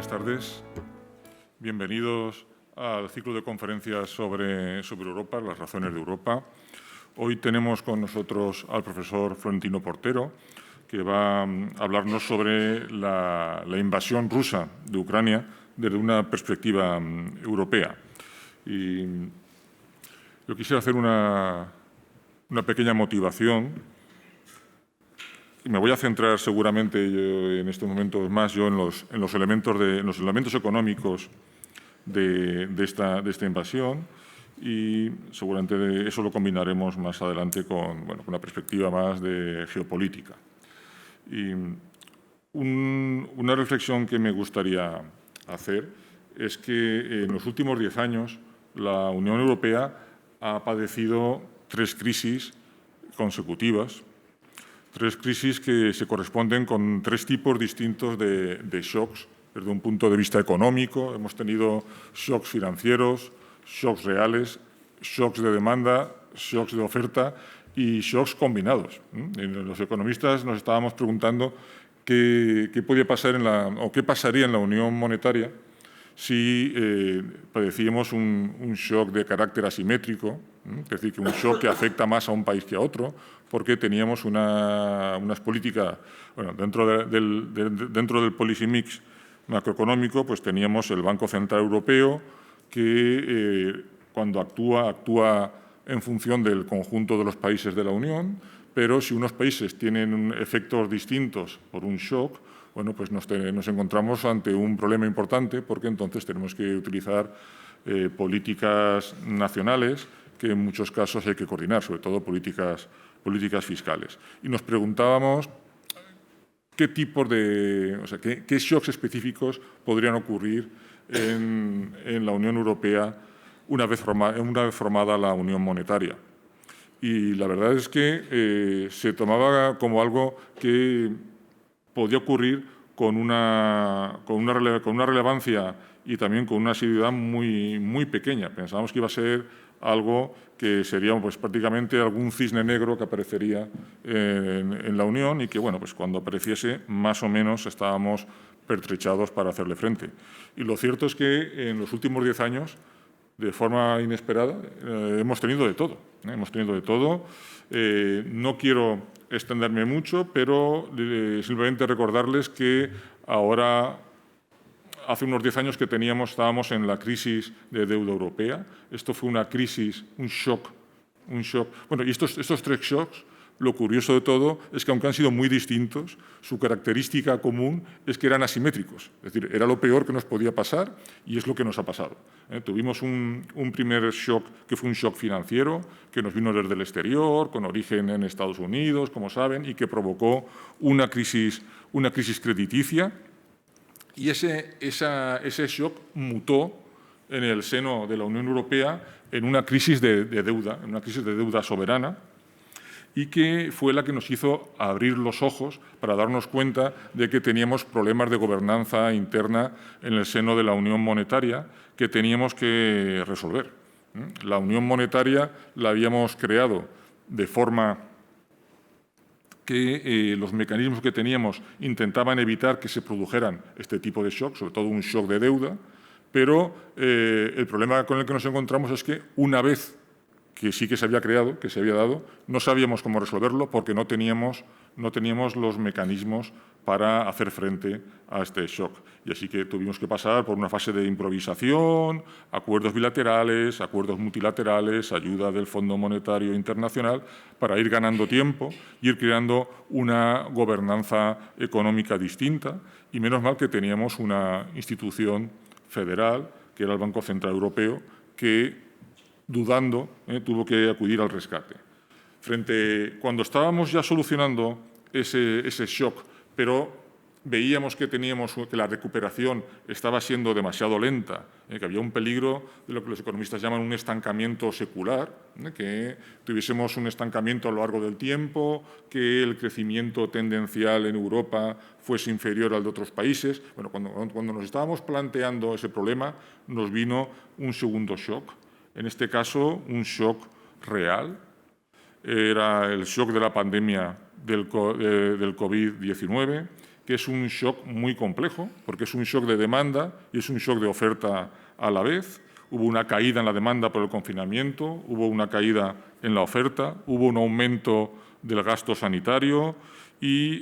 Buenas tardes. Bienvenidos al ciclo de conferencias sobre Europa, las razones de Europa. Hoy tenemos con nosotros al profesor Florentino Portero, que va a hablarnos sobre la invasión rusa de Ucrania desde una perspectiva europea. Y yo quisiera hacer una pequeña motivación. Y me voy a centrar seguramente en estos momentos más en los elementos económicos de esta invasión, y seguramente eso lo combinaremos más adelante con una perspectiva más de geopolítica. Y una reflexión que me gustaría hacer es que en los últimos 10 años la Unión Europea ha padecido 3 crisis consecutivas. 3 crisis que se corresponden con 3 tipos distintos de shocks. Desde un punto de vista económico, hemos tenido shocks financieros, shocks reales, shocks de demanda, shocks de oferta y shocks combinados. Los economistas nos estábamos preguntando qué podía pasar o qué pasaría en la Unión Monetaria si padecíamos un shock de carácter asimétrico, es decir, que un shock que afecta más a un país que a otro, porque teníamos unas políticas, dentro del policy mix macroeconómico, pues teníamos el Banco Central Europeo, que cuando actúa en función del conjunto de los países de la Unión, pero si unos países tienen efectos distintos por un shock, pues nos encontramos ante un problema importante, porque entonces tenemos que utilizar políticas nacionales que en muchos casos hay que coordinar, sobre todo políticas fiscales. Y nos preguntábamos qué shocks específicos podrían ocurrir en la Unión Europea una vez formada la Unión Monetaria. Y la verdad es que se tomaba como algo que podía ocurrir con una relevancia y también con una asiduidad muy pequeña. Pensábamos que iba a ser algo que sería prácticamente algún cisne negro que aparecería en la Unión y que cuando apareciese más o menos estábamos pertrechados para hacerle frente. Y lo cierto es que en los últimos 10 años, de forma inesperada, hemos tenido de todo. No quiero extenderme mucho, pero simplemente recordarles que ahora, hace unos 10 años que estábamos en la crisis de deuda europea. Esto fue una crisis, un shock. Y estos 3 shocks, lo curioso de todo es que, aunque han sido muy distintos, su característica común es que eran asimétricos. Es decir, era lo peor que nos podía pasar y es lo que nos ha pasado. Tuvimos un primer shock que fue un shock financiero, que nos vino desde el exterior, con origen en Estados Unidos, como saben, y que provocó una crisis crediticia. Y ese shock mutó en el seno de la Unión Europea en una crisis de deuda soberana, y que fue la que nos hizo abrir los ojos para darnos cuenta de que teníamos problemas de gobernanza interna en el seno de la Unión Monetaria que teníamos que resolver. La Unión Monetaria la habíamos creado de forma que los mecanismos que teníamos intentaban evitar que se produjeran este tipo de shock, sobre todo un shock de deuda, pero el problema con el que nos encontramos es que una vez que sí que se había creado, que se había dado, no sabíamos cómo resolverlo porque no teníamos los mecanismos para hacer frente a este shock. Y así que tuvimos que pasar por una fase de improvisación, acuerdos bilaterales, acuerdos multilaterales, ayuda del Fondo Monetario Internacional, para ir ganando tiempo y ir creando una gobernanza económica distinta. Y menos mal que teníamos una institución federal, que era el Banco Central Europeo, que dudando, tuvo que acudir al rescate. Cuando estábamos ya solucionando ese shock, pero veíamos que la recuperación estaba siendo demasiado lenta, que había un peligro de lo que los economistas llaman un estancamiento secular, que tuviésemos un estancamiento a lo largo del tiempo, que el crecimiento tendencial en Europa fuese inferior al de otros países. Cuando nos estábamos planteando ese problema, nos vino un segundo shock. En este caso, un shock real. Era el shock de la pandemia del COVID-19, que es un shock muy complejo, porque es un shock de demanda y es un shock de oferta a la vez. Hubo una caída en la demanda por el confinamiento, hubo una caída en la oferta, hubo un aumento del gasto sanitario y,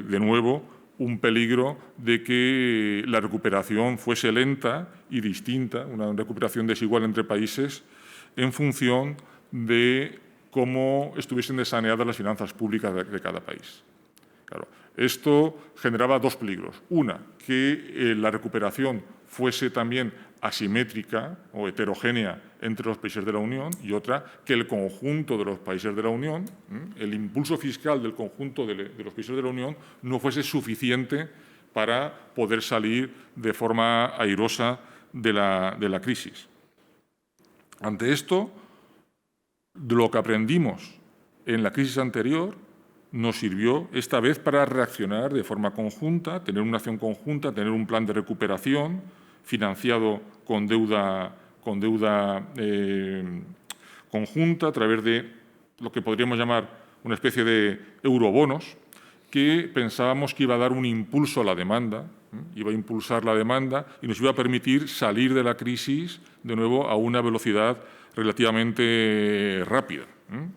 de nuevo, un peligro de que la recuperación fuese lenta y distinta, una recuperación desigual entre países en función de cómo estuviesen desaneadas las finanzas públicas de cada país. Claro, esto generaba dos peligros. Una, que la recuperación fuese también asimétrica o heterogénea entre los países de la Unión, y otra, que el conjunto de los países de la Unión, el impulso fiscal del conjunto de los países de la Unión, no fuese suficiente para poder salir de forma airosa de la crisis. Ante esto, de lo que aprendimos en la crisis anterior, nos sirvió esta vez para reaccionar de forma conjunta, tener una acción conjunta, tener un plan de recuperación financiado con deuda conjunta a través de lo que podríamos llamar una especie de eurobonos, que pensábamos que iba a dar un impulso a la demanda, iba a impulsar la demanda y nos iba a permitir salir de la crisis de nuevo a una velocidad relativamente rápida.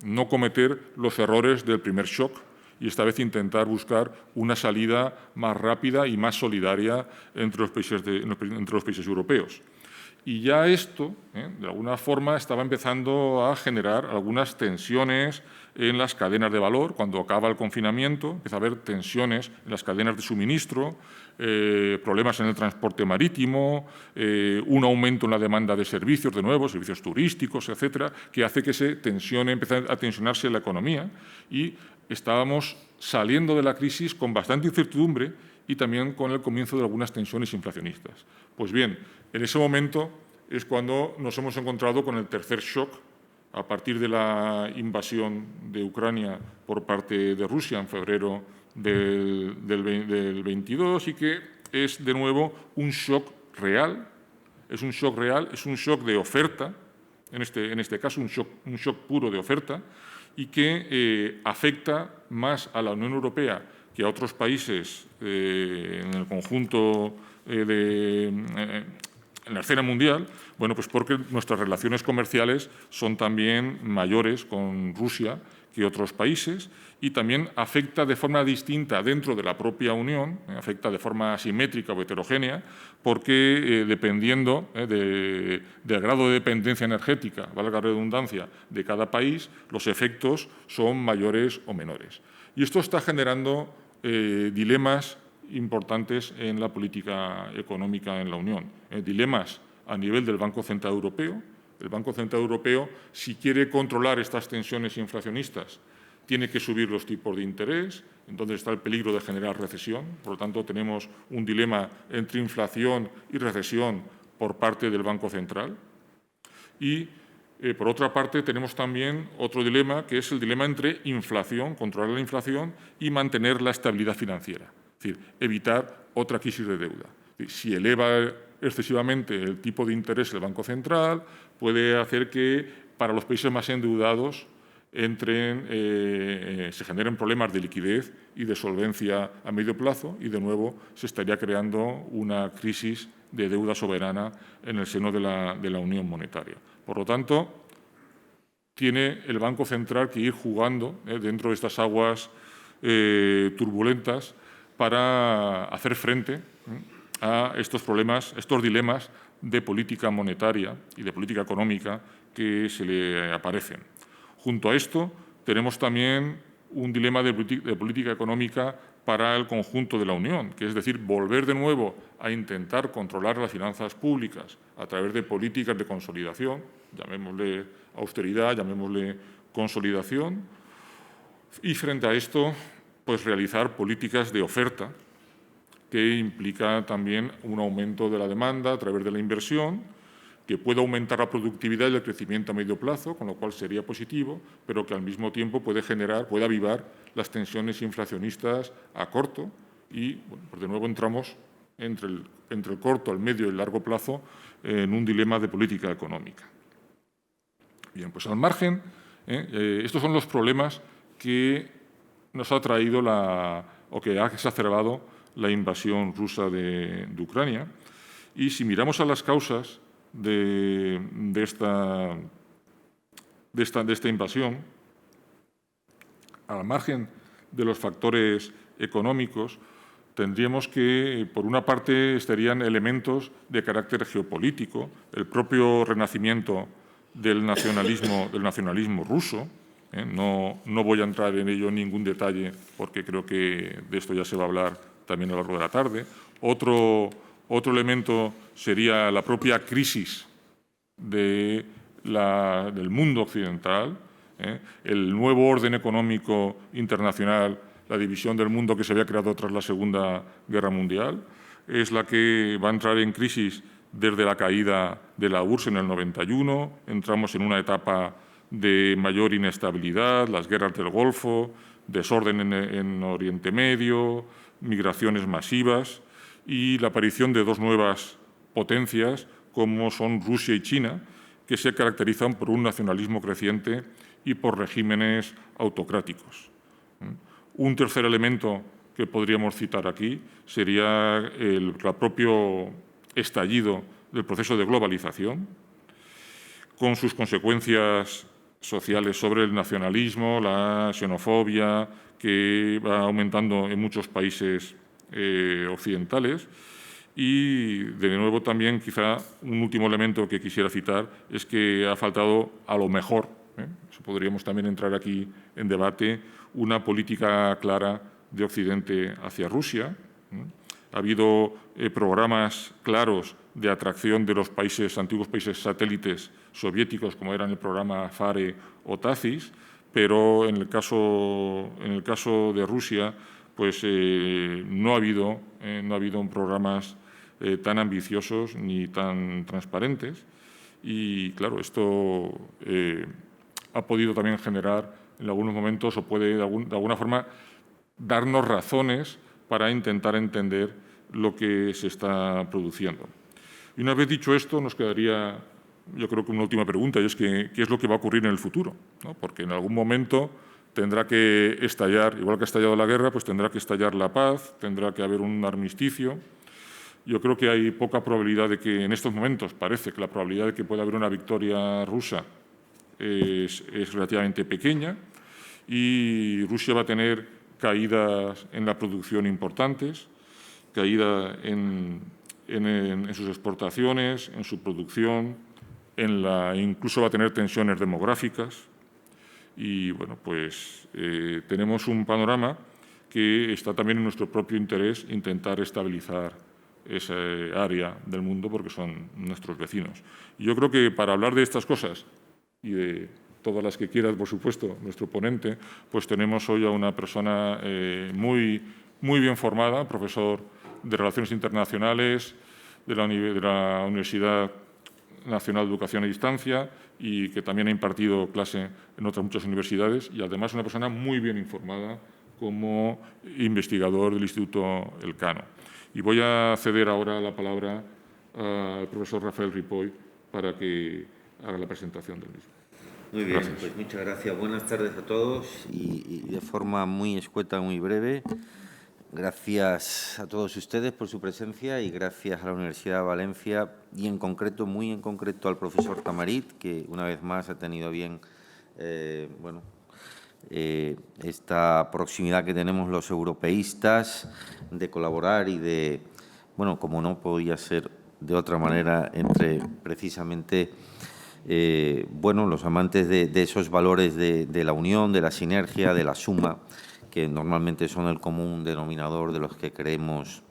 No cometer los errores del primer shock y esta vez intentar buscar una salida más rápida y más solidaria entre los países europeos. Y ya esto, de alguna forma, estaba empezando a generar algunas tensiones en las cadenas de valor. Cuando acaba el confinamiento, empieza a haber tensiones en las cadenas de suministro, problemas en el transporte marítimo, un aumento en la demanda de servicios, de nuevo, servicios turísticos, etcétera, que hace que se tensione, empiece a tensionarse la economía. Y estábamos saliendo de la crisis con bastante incertidumbre y también con el comienzo de algunas tensiones inflacionistas. Pues bien, en ese momento es cuando nos hemos encontrado con el tercer shock a partir de la invasión de Ucrania por parte de Rusia en febrero del 22 y que es de nuevo un shock real, es un shock de oferta, en este caso un shock puro de oferta y que afecta más a la Unión Europea que a otros países en el conjunto en la escena mundial, bueno, pues porque nuestras relaciones comerciales son también mayores con Rusia que otros países y también afecta de forma distinta dentro de la propia Unión, afecta de forma asimétrica o heterogénea, porque dependiendo del grado de dependencia energética, valga la redundancia, de cada país, los efectos son mayores o menores. Y esto está generando dilemas importantes en la política económica en la Unión. Dilemas a nivel del Banco Central Europeo. El Banco Central Europeo, si quiere controlar estas tensiones inflacionistas, tiene que subir los tipos de interés, entonces está el peligro de generar recesión. Por lo tanto, tenemos un dilema entre inflación y recesión por parte del Banco Central. Y, por otra parte, tenemos también otro dilema, que es el dilema entre inflación, controlar la inflación y mantener la estabilidad financiera. Es decir, evitar otra crisis de deuda. Si eleva excesivamente el tipo de interés del Banco Central, puede hacer que para los países más endeudados se generen problemas de liquidez y de solvencia a medio plazo y, de nuevo, se estaría creando una crisis de deuda soberana en el seno de la Unión Monetaria. Por lo tanto, tiene el Banco Central que ir jugando dentro de estas aguas turbulentas para hacer frente a estos problemas, estos dilemas de política monetaria y de política económica que se le aparecen. Junto a esto, tenemos también un dilema de política económica para el conjunto de la Unión, que es decir, volver de nuevo a intentar controlar las finanzas públicas a través de políticas de consolidación, llamémosle austeridad, llamémosle consolidación, y frente a esto, pues realizar políticas de oferta, que implica también un aumento de la demanda a través de la inversión, que puede aumentar la productividad y el crecimiento a medio plazo, con lo cual sería positivo, pero que al mismo tiempo puede avivar las tensiones inflacionistas a corto y, bueno, pues de nuevo entramos entre el corto, el medio y el largo plazo en un dilema de política económica. Bien, pues al margen, estos son los problemas que nos ha traído o que ha exacerbado la invasión rusa de Ucrania. Y si miramos a las causas de esta invasión, al margen de los factores económicos, tendríamos que, por una parte, estarían elementos de carácter geopolítico, el propio renacimiento del nacionalismo ruso. No voy a entrar en ello en ningún detalle porque creo que de esto ya se va a hablar también a lo largo de la tarde. Otro elemento sería la propia crisis del mundo occidental, el nuevo orden económico internacional, la división del mundo que se había creado tras la Segunda Guerra Mundial, es la que va a entrar en crisis desde la caída de la URSS en el 91. Entramos en una etapa de mayor inestabilidad, las guerras del Golfo, desorden en Oriente Medio, migraciones masivas y la aparición de dos nuevas potencias como son Rusia y China, que se caracterizan por un nacionalismo creciente y por regímenes autocráticos. Un tercer elemento que podríamos citar aquí sería el propio estallido del proceso de globalización, con sus consecuencias sociales sobre el nacionalismo, la xenofobia, que va aumentando en muchos países occidentales. Y, de nuevo, también quizá un último elemento que quisiera citar es que ha faltado, a lo mejor, podríamos también entrar aquí en debate, una política clara de Occidente hacia Rusia. Ha habido programas claros de atracción de los antiguos países satélites soviéticos, como eran el programa FARE o TACIS, pero en el caso de Rusia, pues no ha habido programas tan ambiciosos ni tan transparentes. Y, claro, esto ha podido también generar en algunos momentos o puede de alguna forma darnos razones para intentar entender lo que se está produciendo. Y una vez dicho esto, nos quedaría, yo creo que una última pregunta, y es ¿qué es lo que va a ocurrir en el futuro? ¿No? Porque en algún momento tendrá que estallar, igual que ha estallado la guerra, pues tendrá que estallar la paz, tendrá que haber un armisticio. Yo creo que hay poca probabilidad de que, en estos momentos, parece que la probabilidad de que pueda haber una victoria rusa es relativamente pequeña, y Rusia va a tener caídas en la producción importantes, caída en sus exportaciones, en su producción, incluso va a tener tensiones demográficas. Y, bueno, pues tenemos un panorama que está también en nuestro propio interés intentar estabilizar esa área del mundo porque son nuestros vecinos. Y yo creo que para hablar de estas cosas y de todas las que quiera, por supuesto, nuestro ponente, pues tenemos hoy a una persona muy bien formada, profesor de Relaciones Internacionales de la Universidad Nacional de Educación a Distancia y que también ha impartido clase en otras muchas universidades, y además una persona muy bien informada como investigador del Instituto Elcano. Y voy a ceder ahora la palabra al profesor Rafael Ripoll para que haga la presentación del mismo. Muy bien, gracias. Pues muchas gracias. Buenas tardes a todos y de forma muy escueta, muy breve. Gracias a todos ustedes por su presencia y gracias a la Universidad de Valencia y muy en concreto al profesor Tamarit, que una vez más ha tenido bien esta proximidad que tenemos los europeístas de colaborar y de, bueno, como no podía ser de otra manera, entre precisamente los amantes de esos valores de la unión, de la sinergia, de la suma, que normalmente son el común denominador de los que creemos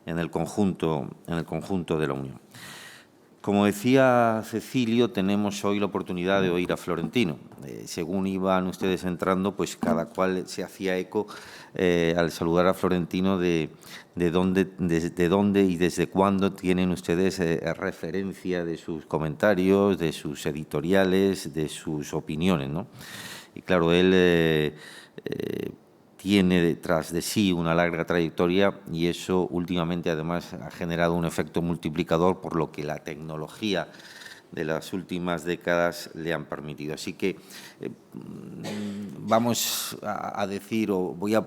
en el conjunto de la unión. Como decía Cecilio, tenemos hoy la oportunidad de oír a Florentino. Según iban ustedes entrando, pues cada cual se hacía eco al saludar a Florentino de dónde y desde cuándo tienen ustedes referencia de sus comentarios, de sus editoriales, de sus opiniones, ¿no? Y claro, él tiene detrás de sí una larga trayectoria y eso últimamente además ha generado un efecto multiplicador por lo que la tecnología de las últimas décadas le han permitido. Así que vamos a decir, o voy a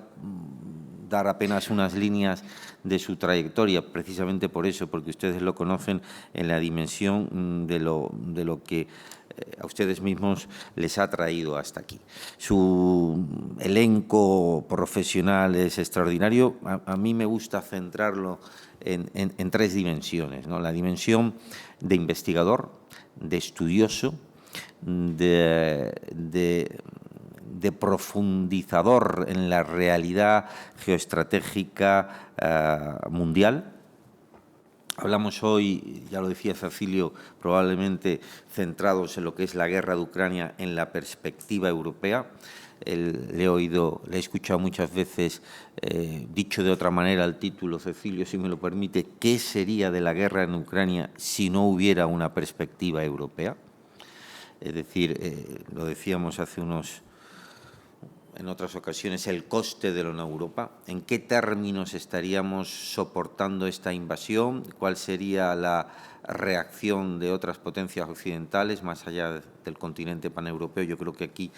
dar apenas unas líneas de su trayectoria, precisamente por eso, porque ustedes lo conocen en la dimensión de lo que a ustedes mismos les ha traído hasta aquí. Su elenco profesional es extraordinario. A mí me gusta centrarlo en tres dimensiones, ¿no? La dimensión de investigador, de estudioso, de profundizador en la realidad geoestratégica mundial. Hablamos hoy, ya lo decía Cecilio, probablemente centrados en lo que es la guerra de Ucrania en la perspectiva europea. Le he escuchado muchas veces, dicho de otra manera el título, Cecilio, si me lo permite, ¿qué sería de la guerra en Ucrania si no hubiera una perspectiva europea? Es decir, lo decíamos en otras ocasiones, el coste de la Unión Europea, en qué términos estaríamos soportando esta invasión, cuál sería la reacción de otras potencias occidentales más allá del continente paneuropeo. Yo creo que aquí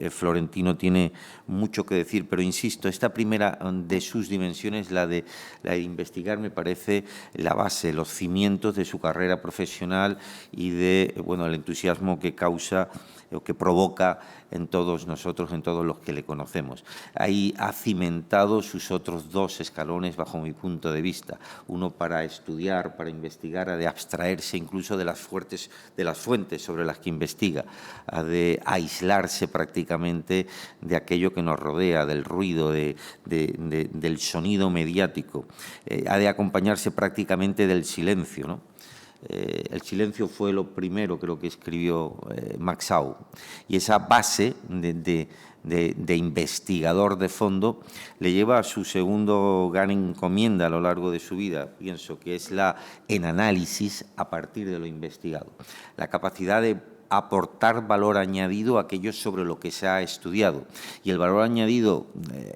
Florentino tiene mucho que decir, pero insisto, esta primera de sus dimensiones, la de investigar, me parece la base, los cimientos de su carrera profesional y de el entusiasmo que causa o que provoca en todos nosotros, en todos los que le conocemos. Ahí ha cimentado sus otros dos escalones, bajo mi punto de vista. Uno para estudiar, para investigar, ha de abstraerse incluso de las fuentes sobre las que investiga, ha de aislarse prácticamente de aquello que nos rodea, del ruido, del sonido mediático. Ha de acompañarse prácticamente del silencio, ¿no? El silencio fue lo primero, creo que escribió Max Au, y esa base de investigador de fondo le lleva a su segundo gran encomienda a lo largo de su vida, pienso que es en análisis a partir de lo investigado, la capacidad de aportar valor añadido a aquello sobre lo que se ha estudiado. Y el valor añadido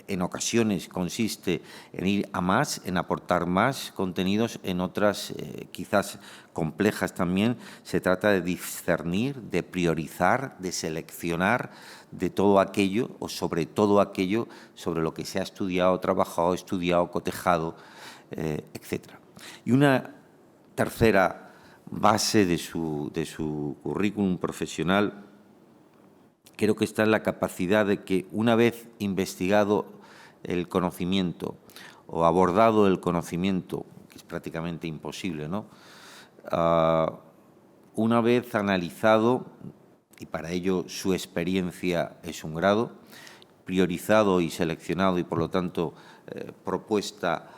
en ocasiones consiste en ir a más, en aportar más contenidos, en otras quizás complejas también. Se trata de discernir, de priorizar, de seleccionar de todo aquello o sobre todo aquello sobre lo que se ha estudiado, trabajado, cotejado, etc. Y una tercera base de su currículum profesional, creo que está en la capacidad de que una vez investigado el conocimiento o abordado el conocimiento, que es prácticamente imposible, ¿no? Una vez analizado, y para ello su experiencia es un grado, priorizado y seleccionado y por lo tanto propuesta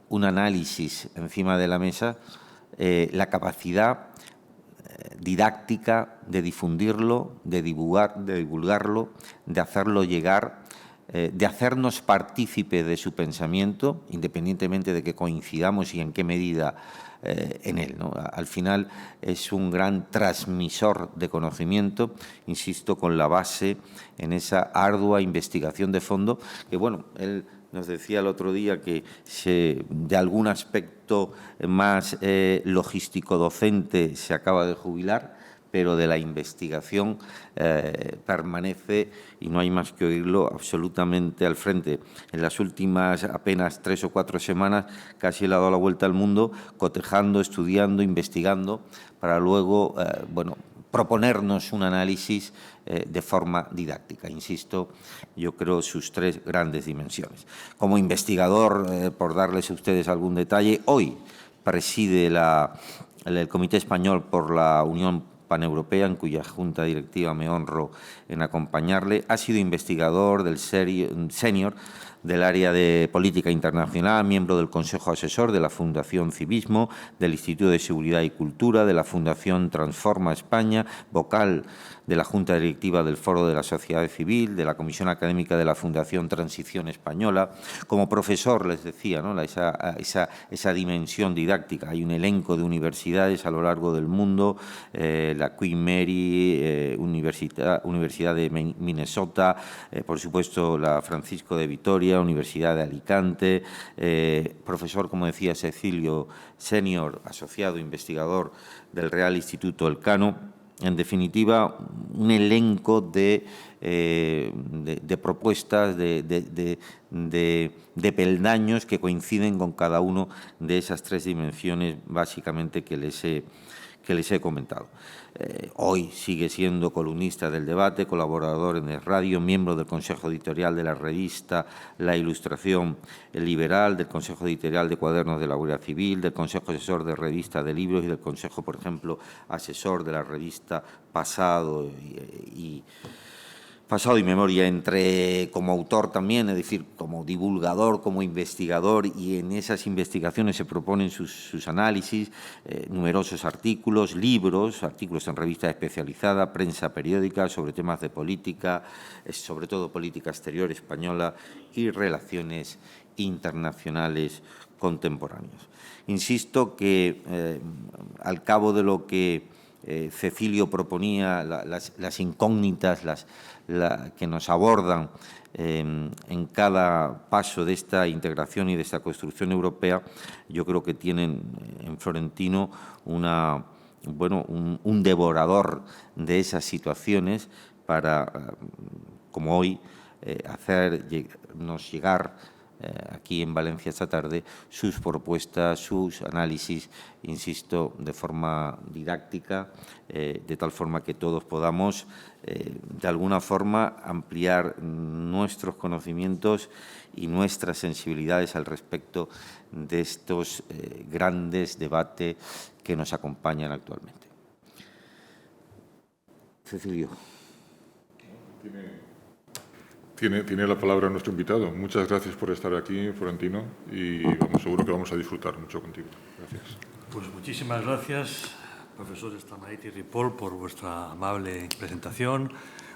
un análisis encima de la mesa, la capacidad didáctica de difundirlo, de divulgarlo, de hacerlo llegar, de hacernos partícipe de su pensamiento, independientemente de que coincidamos y en qué medida en él, ¿no? Al final es un gran transmisor de conocimiento, insisto, con la base en esa ardua investigación de fondo que, él nos decía el otro día que de algún aspecto más logístico-docente se acaba de jubilar, pero de la investigación permanece, y no hay más que oírlo, absolutamente al frente. En las últimas apenas 3 o 4 semanas casi le ha dado la vuelta al mundo, cotejando, estudiando, investigando, para luego, proponernos un análisis de forma didáctica. Insisto, yo creo sus tres grandes dimensiones. Como investigador, por darles a ustedes algún detalle, hoy preside el Comité Español por la Unión Paneuropea, en cuya junta directiva me honro en acompañarle. Ha sido investigador del senior del área de política internacional, miembro del Consejo Asesor de la Fundación Civismo, del Instituto de Seguridad y Cultura, de la Fundación Transforma España, vocal de la Junta Directiva del Foro de la Sociedad Civil, de la Comisión Académica de la Fundación Transición Española. Como profesor, les decía, ¿no? esa dimensión didáctica. Hay un elenco de universidades a lo largo del mundo, la Queen Mary, Universidad de Minnesota, por supuesto la Francisco de Vitoria, Universidad de Alicante, profesor, como decía Cecilio, senior, asociado, investigador del Real Instituto Elcano. en definitiva, un elenco de propuestas, de peldaños que coinciden con cada uno de esas tres dimensiones, básicamente, que les he comentado. Hoy sigue siendo columnista del Debate, colaborador en el radio, miembro del Consejo Editorial de la revista La Ilustración Liberal, del Consejo Editorial de Cuadernos de la Guardia Civil, del Consejo Asesor de Revista de Libros y del Consejo, por ejemplo, asesor de la revista Pasado y Memoria, como autor también, es decir, como divulgador, como investigador, y en esas investigaciones se proponen sus análisis, numerosos artículos, libros, artículos en revistas especializadas, prensa periódica sobre temas de política, sobre todo política exterior española y relaciones internacionales contemporáneas. Insisto que al cabo de lo que Cecilio proponía, las incógnitas que nos abordan en cada paso de esta integración y de esta construcción europea, yo creo que tienen en Florentino un devorador de esas situaciones para, como hoy, hacernos llegar aquí en Valencia esta tarde sus propuestas, sus análisis, insisto, de forma didáctica, de tal forma que todos podamos, de alguna forma, ampliar nuestros conocimientos y nuestras sensibilidades al respecto de estos grandes debates que nos acompañan actualmente. Cecilio. Tiene la palabra nuestro invitado. Muchas gracias por estar aquí, Florentino, y seguro que vamos a disfrutar mucho contigo. Gracias. Pues muchísimas gracias, profesor Stamait y Ripoll, por vuestra amable presentación.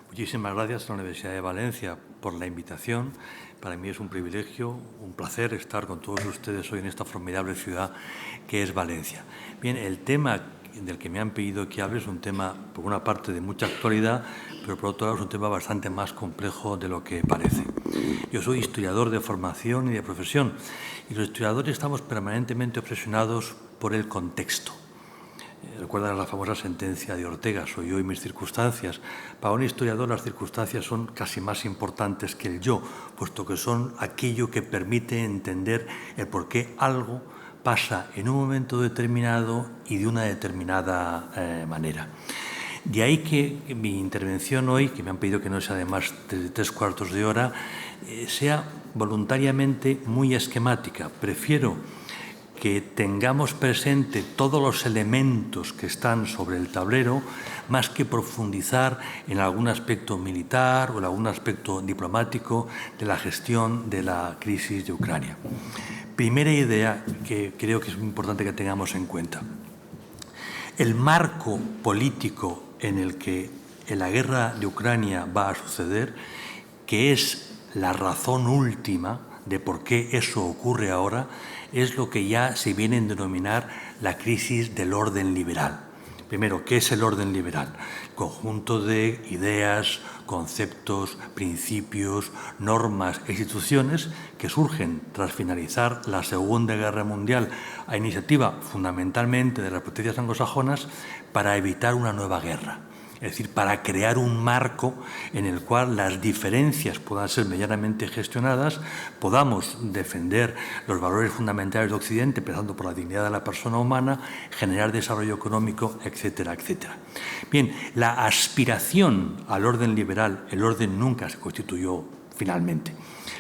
Muchísimas gracias a la Universidad de Valencia por la invitación. Para mí es un privilegio, un placer estar con todos ustedes hoy en esta formidable ciudad que es Valencia. Bien, el tema del que me han pedido que hable es un tema, por una parte, de mucha actualidad, pero por otro lado es un tema bastante más complejo de lo que parece. Yo soy historiador de formación y de profesión, y los historiadores estamos permanentemente obsesionados por el contexto. Recuerdan la famosa sentencia de Ortega, soy yo y mis circunstancias. Para un historiador las circunstancias son casi más importantes que el yo, puesto que son aquello que permite entender el por qué algo pasa en un momento determinado y de una determinada manera. De ahí que mi intervención hoy, que me han pedido que no sea de más de 3/4 de hora, sea voluntariamente muy esquemática. Prefiero que tengamos presente todos los elementos que están sobre el tablero, más que profundizar en algún aspecto militar o en algún aspecto diplomático de la gestión de la crisis de Ucrania. Primera idea que creo que es muy importante que tengamos en cuenta. El marco político en el que la guerra de Ucrania va a suceder, que es la razón última de por qué eso ocurre ahora, es lo que ya se viene a denominar la crisis del orden liberal. Primero, ¿qué es el orden liberal? Conjunto de ideas, conceptos, principios, normas e instituciones que surgen tras finalizar la Segunda Guerra Mundial a iniciativa fundamentalmente de las potencias anglosajonas para evitar una nueva guerra. Es decir, para crear un marco en el cual las diferencias puedan ser medianamente gestionadas, podamos defender los valores fundamentales de Occidente, empezando por la dignidad de la persona humana, generar desarrollo económico, etcétera, etcétera. Bien, la aspiración al orden liberal, el orden nunca se constituyó finalmente,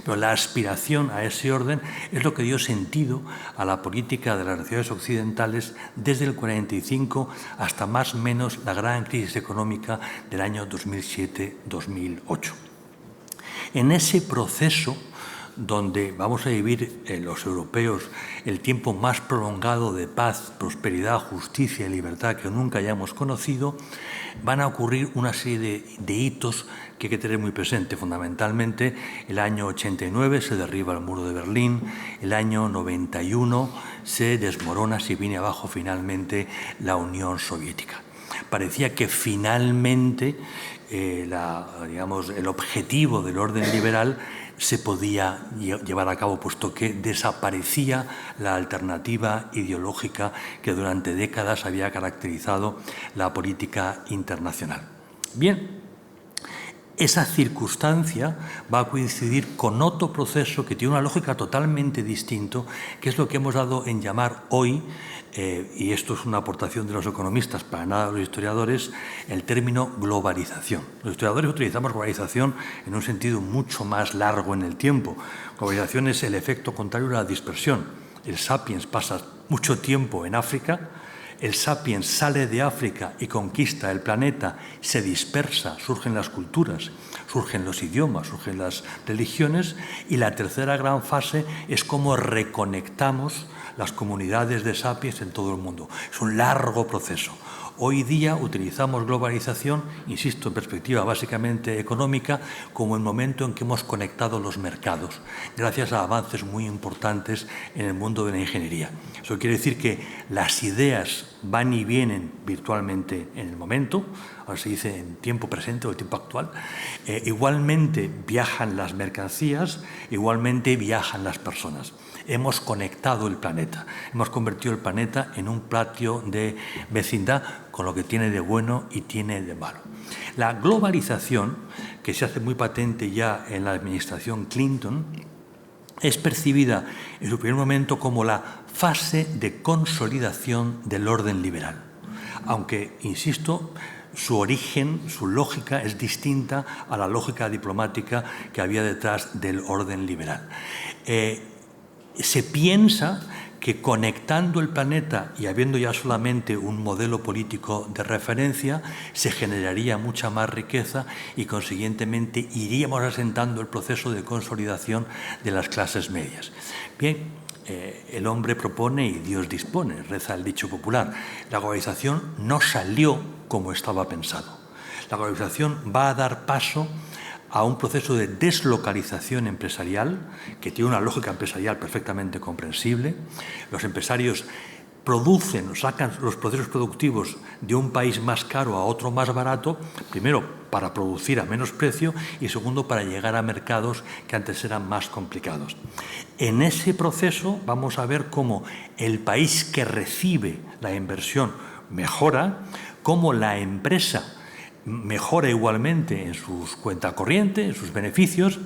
pero la aspiración a ese orden es lo que dio sentido a la política de las naciones occidentales desde el 45 hasta más o menos la gran crisis económica del año 2007-2008. En ese proceso, donde vamos a vivir los europeos el tiempo más prolongado de paz, prosperidad, justicia y libertad que nunca hayamos conocido, van a ocurrir una serie de hitos que hay que tener muy presente. Fundamentalmente, el año 89 se derriba el muro de Berlín, el año 91 se desmorona, se viene abajo finalmente la Unión Soviética. Parecía que finalmente el objetivo del orden liberal se podía llevar a cabo, puesto que desaparecía la alternativa ideológica que durante décadas había caracterizado la política internacional. Bien, esa circunstancia va a coincidir con otro proceso que tiene una lógica totalmente distinta, que es lo que hemos dado en llamar hoy, y esto es una aportación de los economistas, para nada de los historiadores, el término globalización. Los historiadores utilizamos globalización en un sentido mucho más largo en el tiempo. Globalización es el efecto contrario a la dispersión. El Sapiens pasa mucho tiempo en África, el Sapiens sale de África y conquista el planeta, se dispersa, surgen las culturas, surgen los idiomas, surgen las religiones, y la tercera gran fase es cómo reconectamos las comunidades de Sapiens en todo el mundo. Es un largo proceso. Hoy día utilizamos globalización, insisto, en perspectiva básicamente económica, como el momento en que hemos conectado los mercados, gracias a avances muy importantes en el mundo de la ingeniería. Eso quiere decir que las ideas van y vienen virtualmente en el momento, ahora se dice en tiempo presente o en tiempo actual, igualmente viajan las mercancías, igualmente viajan las personas. Hemos conectado el planeta, hemos convertido el planeta en un patio de vecindad con lo que tiene de bueno y tiene de malo. La globalización, que se hace muy patente ya en la administración Clinton, es percibida en su primer momento como la fase de consolidación del orden liberal. Aunque, insisto, su origen, su lógica es distinta a la lógica diplomática que había detrás del orden liberal. Se piensa que conectando el planeta y habiendo ya solamente un modelo político de referencia, se generaría mucha más riqueza y, consiguientemente, iríamos asentando el proceso de consolidación de las clases medias. Bien, el hombre propone y Dios dispone, reza el dicho popular. La globalización no salió como estaba pensado. La globalización va a dar paso a un proceso de deslocalización empresarial que tiene una lógica empresarial perfectamente comprensible. Los empresarios producen, sacan los procesos productivos de un país más caro a otro más barato, primero para producir a menos precio y segundo para llegar a mercados que antes eran más complicados. En ese proceso vamos a ver cómo el país que recibe la inversión mejora, cómo la empresa mejora igualmente en sus cuentas corrientes, en sus beneficios,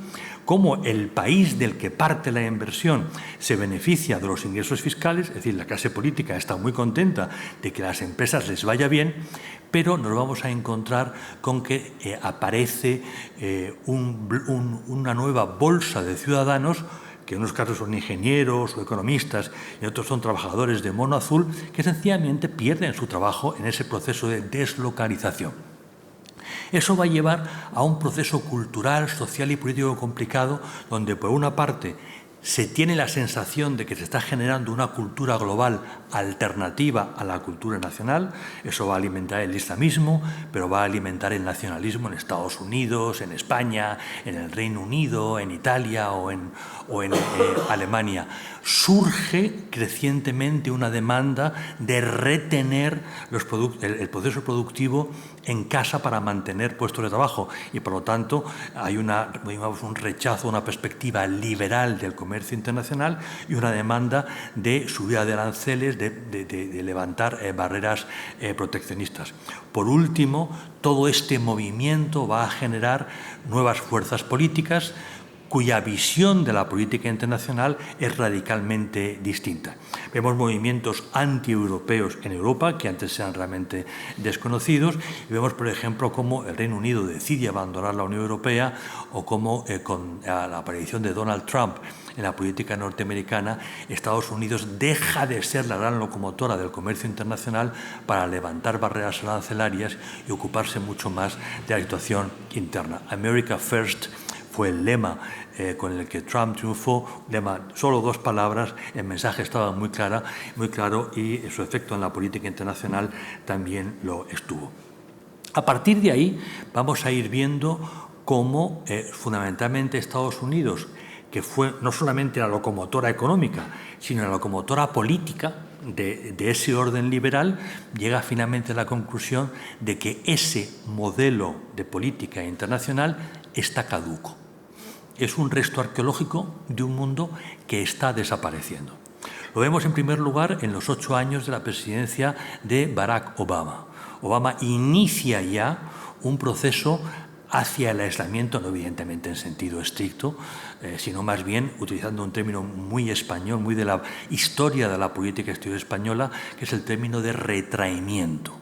cómo el país del que parte la inversión se beneficia de los ingresos fiscales, es decir, la clase política está muy contenta de que a las empresas les vaya bien, pero nos vamos a encontrar con que aparece una nueva bolsa de ciudadanos, que en unos casos son ingenieros o economistas y en otros son trabajadores de mono azul, que sencillamente pierden su trabajo en ese proceso de deslocalización. Eso va a llevar a un proceso cultural, social y político complicado, donde por una parte se tiene la sensación de que se está generando una cultura global alternativa a la cultura nacional. Eso va a alimentar el islamismo, pero va a alimentar el nacionalismo en Estados Unidos, en España, en el Reino Unido, en Italia o en Alemania. Surge crecientemente una demanda de retener el proceso productivo en casa para mantener puestos de trabajo y, por lo tanto, hay un rechazo, una perspectiva liberal del comercio internacional y una demanda de subida de aranceles, de levantar barreras proteccionistas. Por último, todo este movimiento va a generar nuevas fuerzas políticas cuya visión de la política internacional es radicalmente distinta. Vemos movimientos antieuropeos en Europa, que antes eran realmente desconocidos, y vemos, por ejemplo, cómo el Reino Unido decide abandonar la Unión Europea o cómo, con la aparición de Donald Trump en la política norteamericana, Estados Unidos deja de ser la gran locomotora del comercio internacional para levantar barreras arancelarias y ocuparse mucho más de la situación interna. America First fue el lema con el que Trump triunfó, lema, solo 2 palabras, el mensaje estaba muy claro y su efecto en la política internacional también lo estuvo. A partir de ahí vamos a ir viendo cómo fundamentalmente Estados Unidos, que fue no solamente la locomotora económica, sino la locomotora política de ese orden liberal, llega finalmente a la conclusión de que ese modelo de política internacional está caduco. es un resto arqueológico de un mundo que está desapareciendo. Lo vemos en primer lugar en los 8 años de la presidencia de Barack Obama. Obama inicia ya un proceso hacia el aislamiento, no evidentemente en sentido estricto, sino más bien utilizando un término muy español, muy de la historia de la política exterior española, que es el término de retraimiento.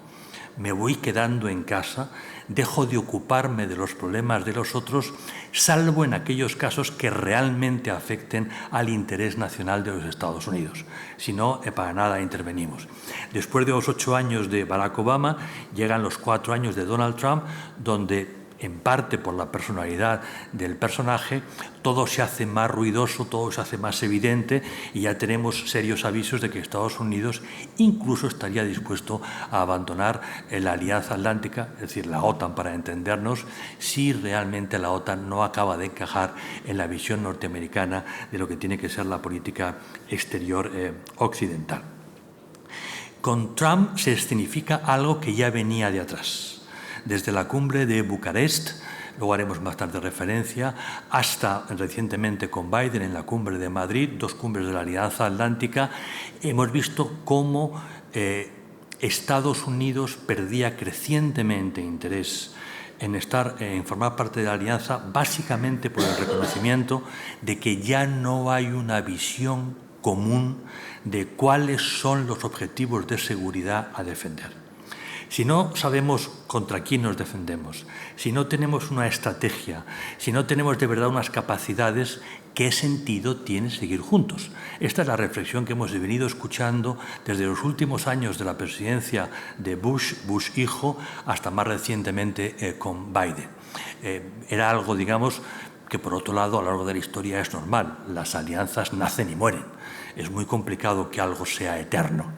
Me voy quedando en casa, dejo de ocuparme de los problemas de los otros, salvo en aquellos casos que realmente afecten al interés nacional de los Estados Unidos. Si no, para nada intervenimos. Después de los 8 años de Barack Obama, llegan los 4 años de Donald Trump, donde en parte por la personalidad del personaje, todo se hace más ruidoso, todo se hace más evidente y ya tenemos serios avisos de que Estados Unidos incluso estaría dispuesto a abandonar la Alianza Atlántica, es decir, la OTAN para entendernos, si realmente la OTAN no acaba de encajar en la visión norteamericana de lo que tiene que ser la política exterior occidental. Con Trump se escenifica algo que ya venía de atrás. Desde la cumbre de Bucarest, luego haremos más tarde referencia, hasta recientemente con Biden en la cumbre de Madrid, 2 cumbres de la Alianza Atlántica, hemos visto cómo Estados Unidos perdía crecientemente interés en formar parte de la alianza, básicamente por el reconocimiento de que ya no hay una visión común de cuáles son los objetivos de seguridad a defender. Si no sabemos contra quién nos defendemos, si no tenemos una estrategia, si no tenemos de verdad unas capacidades, ¿qué sentido tiene seguir juntos? Esta es la reflexión que hemos venido escuchando desde los últimos años de la presidencia de Bush hijo, hasta más recientemente con Biden. Era algo, digamos, que por otro lado a lo largo de la historia es normal. Las alianzas nacen y mueren. Es muy complicado que algo sea eterno.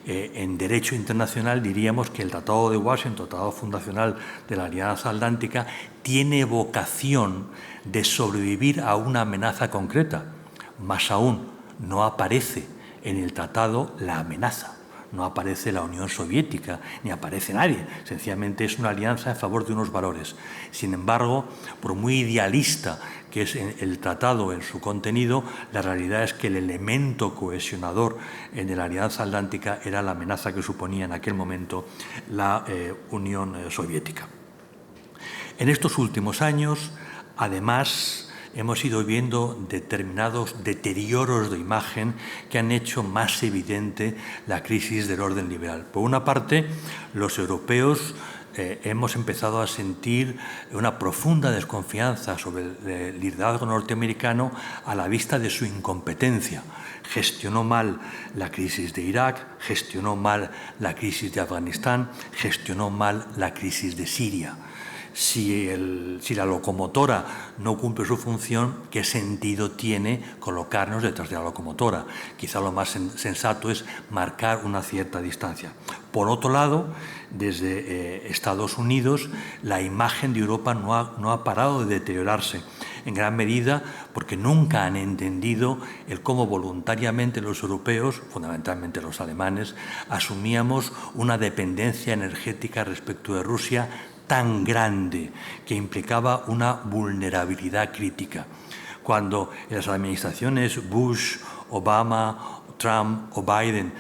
En derecho internacional diríamos que el Tratado de Washington, Tratado fundacional de la Alianza Atlántica, tiene vocación de sobrevivir a una amenaza concreta. Más aún, no aparece en el tratado la amenaza. No aparece la Unión Soviética, ni aparece nadie. Sencillamente es una alianza en favor de unos valores. Sin embargo, por muy idealista que es el tratado en su contenido, la realidad es que el elemento cohesionador en la Alianza Atlántica era la amenaza que suponía en aquel momento la Unión Soviética. En estos últimos años, además, hemos ido viendo determinados deterioros de imagen que han hecho más evidente la crisis del orden liberal. Por una parte, los europeos hemos empezado a sentir una profunda desconfianza sobre el liderazgo norteamericano a la vista de su incompetencia. Gestionó mal la crisis de Irak, gestionó mal la crisis de Afganistán, gestionó mal la crisis de Siria. Si la locomotora no cumple su función, ¿qué sentido tiene colocarnos detrás de la locomotora? Quizá lo más sensato es marcar una cierta distancia. Por otro lado, desde Estados Unidos, la imagen de Europa no ha parado de deteriorarse, en gran medida porque nunca han entendido el cómo voluntariamente los europeos, fundamentalmente los alemanes, asumíamos una dependencia energética respecto de Rusia tan grande que implicaba una vulnerabilidad crítica. Cuando en las administraciones Bush, Obama, Trump o Biden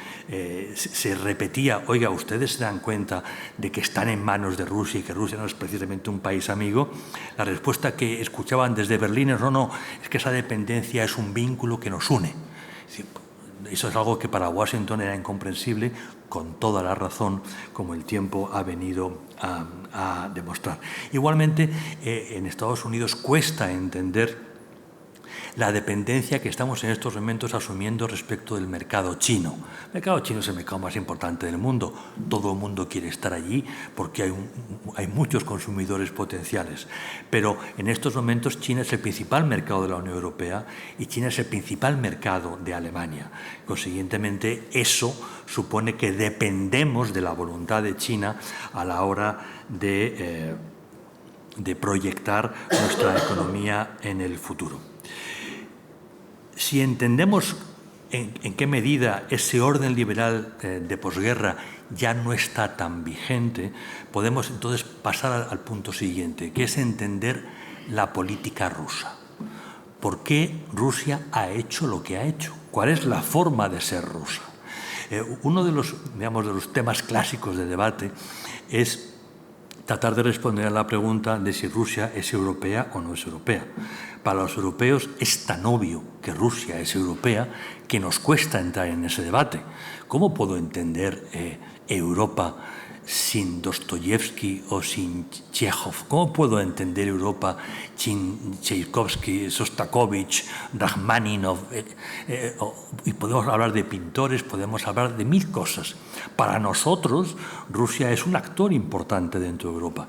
se repetía, oiga, ustedes se dan cuenta de que están en manos de Rusia y que Rusia no es precisamente un país amigo, la respuesta que escuchaban desde Berlín es no, es que esa dependencia es un vínculo que nos une. Eso es algo que para Washington era incomprensible, con toda la razón, como el tiempo ha venido a demostrar. Igualmente, en Estados Unidos cuesta entender la dependencia que estamos en estos momentos asumiendo respecto del mercado chino. El mercado chino es el mercado más importante del mundo. Todo el mundo quiere estar allí porque hay muchos consumidores potenciales. Pero en estos momentos China es el principal mercado de la Unión Europea y China es el principal mercado de Alemania. Consiguientemente, eso supone que dependemos de la voluntad de China a la hora de proyectar nuestra economía en el futuro. Si entendemos en qué medida ese orden liberal de posguerra ya no está tan vigente, podemos entonces pasar al punto siguiente, que es entender la política rusa. ¿por qué Rusia ha hecho lo que ha hecho? ¿Cuál es la forma de ser rusa? Uno de los temas clásicos de debate es tratar de responder a la pregunta de si Rusia es europea o no es europea. Para los europeos es tan obvio que Rusia es europea que nos cuesta entrar en ese debate. ¿Cómo puedo entender Europa sin Dostoyevsky o sin Chekhov? ¿Cómo puedo entender Europa sin Tchaikovsky, Sostakovich, Rachmaninoff? Y podemos hablar de pintores, podemos hablar de mil cosas. Para nosotros, Rusia es un actor importante dentro de Europa.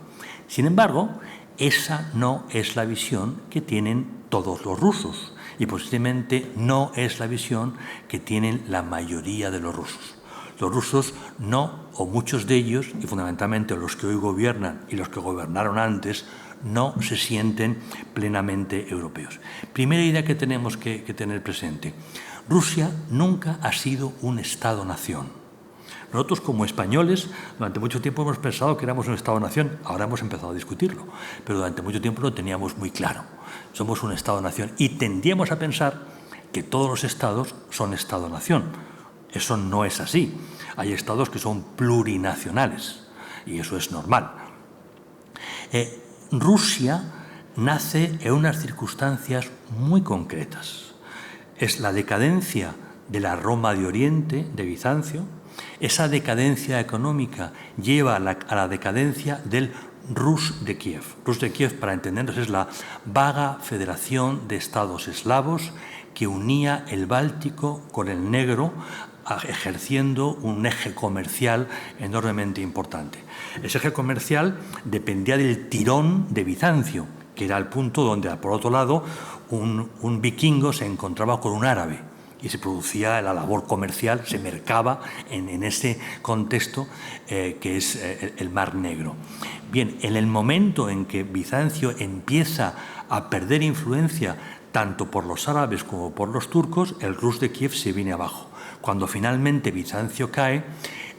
Sin embargo, esa no es la visión que tienen todos los rusos y posiblemente no es la visión que tienen la mayoría de los rusos. Los rusos no, o muchos de ellos, y fundamentalmente los que hoy gobiernan y los que gobernaron antes, no se sienten plenamente europeos. Primera idea que tenemos que tener presente. Rusia nunca ha sido un Estado-nación. Nosotros, como españoles, durante mucho tiempo hemos pensado que éramos un Estado-nación. Ahora hemos empezado a discutirlo, pero durante mucho tiempo lo teníamos muy claro. Somos un Estado-nación y tendíamos a pensar que todos los Estados son Estado-nación. Eso no es así. Hay Estados que son plurinacionales y eso es normal. Rusia nace en unas circunstancias muy concretas. Es la decadencia de la Roma de Oriente, de Bizancio. Esa decadencia económica lleva a la decadencia del Rus de Kiev. Rus de Kiev, para entendernos, es la vaga federación de estados eslavos que unía el Báltico con el Negro, ejerciendo un eje comercial enormemente importante. Ese eje comercial dependía del tirón de Bizancio, que era el punto donde, por otro lado, un vikingo se encontraba con un árabe y se producía la labor comercial, se mercaba en ese contexto que es el Mar Negro. Bien, en el momento en que Bizancio empieza a perder influencia tanto por los árabes como por los turcos, el Rus de Kiev se viene abajo. Cuando finalmente Bizancio cae,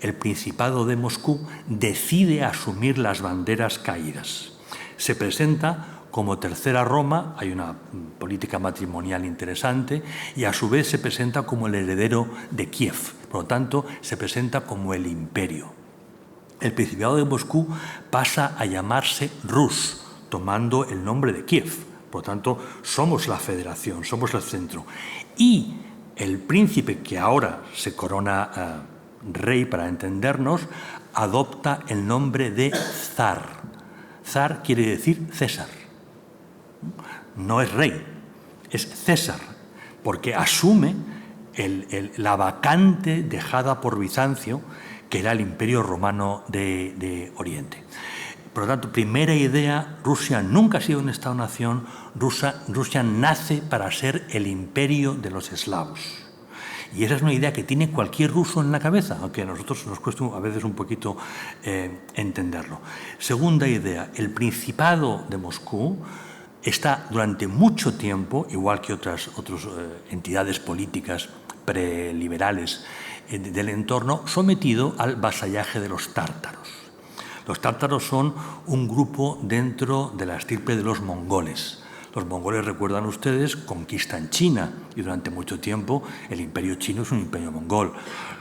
el Principado de Moscú decide asumir las banderas caídas. Se presenta como tercera Roma, hay una política matrimonial interesante, y a su vez se presenta como el heredero de Kiev. Por lo tanto, se presenta como el imperio. El Principado de Moscú pasa a llamarse Rus, tomando el nombre de Kiev. Por lo tanto, somos la federación, somos el centro. Y el príncipe, que ahora se corona rey para entendernos, adopta el nombre de zar. Zar quiere decir César. No es rey, es César, porque asume la vacante dejada por Bizancio, que era el Imperio Romano de Oriente. Por lo tanto, primera idea, Rusia nunca ha sido un Estado-nación, Rusia nace para ser el imperio de los eslavos. Y esa es una idea que tiene cualquier ruso en la cabeza, aunque a nosotros nos cuesta a veces un poquito entenderlo. Segunda idea, el Principado de Moscú está durante mucho tiempo, igual que otras entidades políticas preliberales del entorno, sometido al vasallaje de los tártaros. Los tártaros son un grupo dentro de la estirpe de los mongoles. Los mongoles, recuerdan ustedes, conquistan China y durante mucho tiempo el imperio chino es un imperio mongol.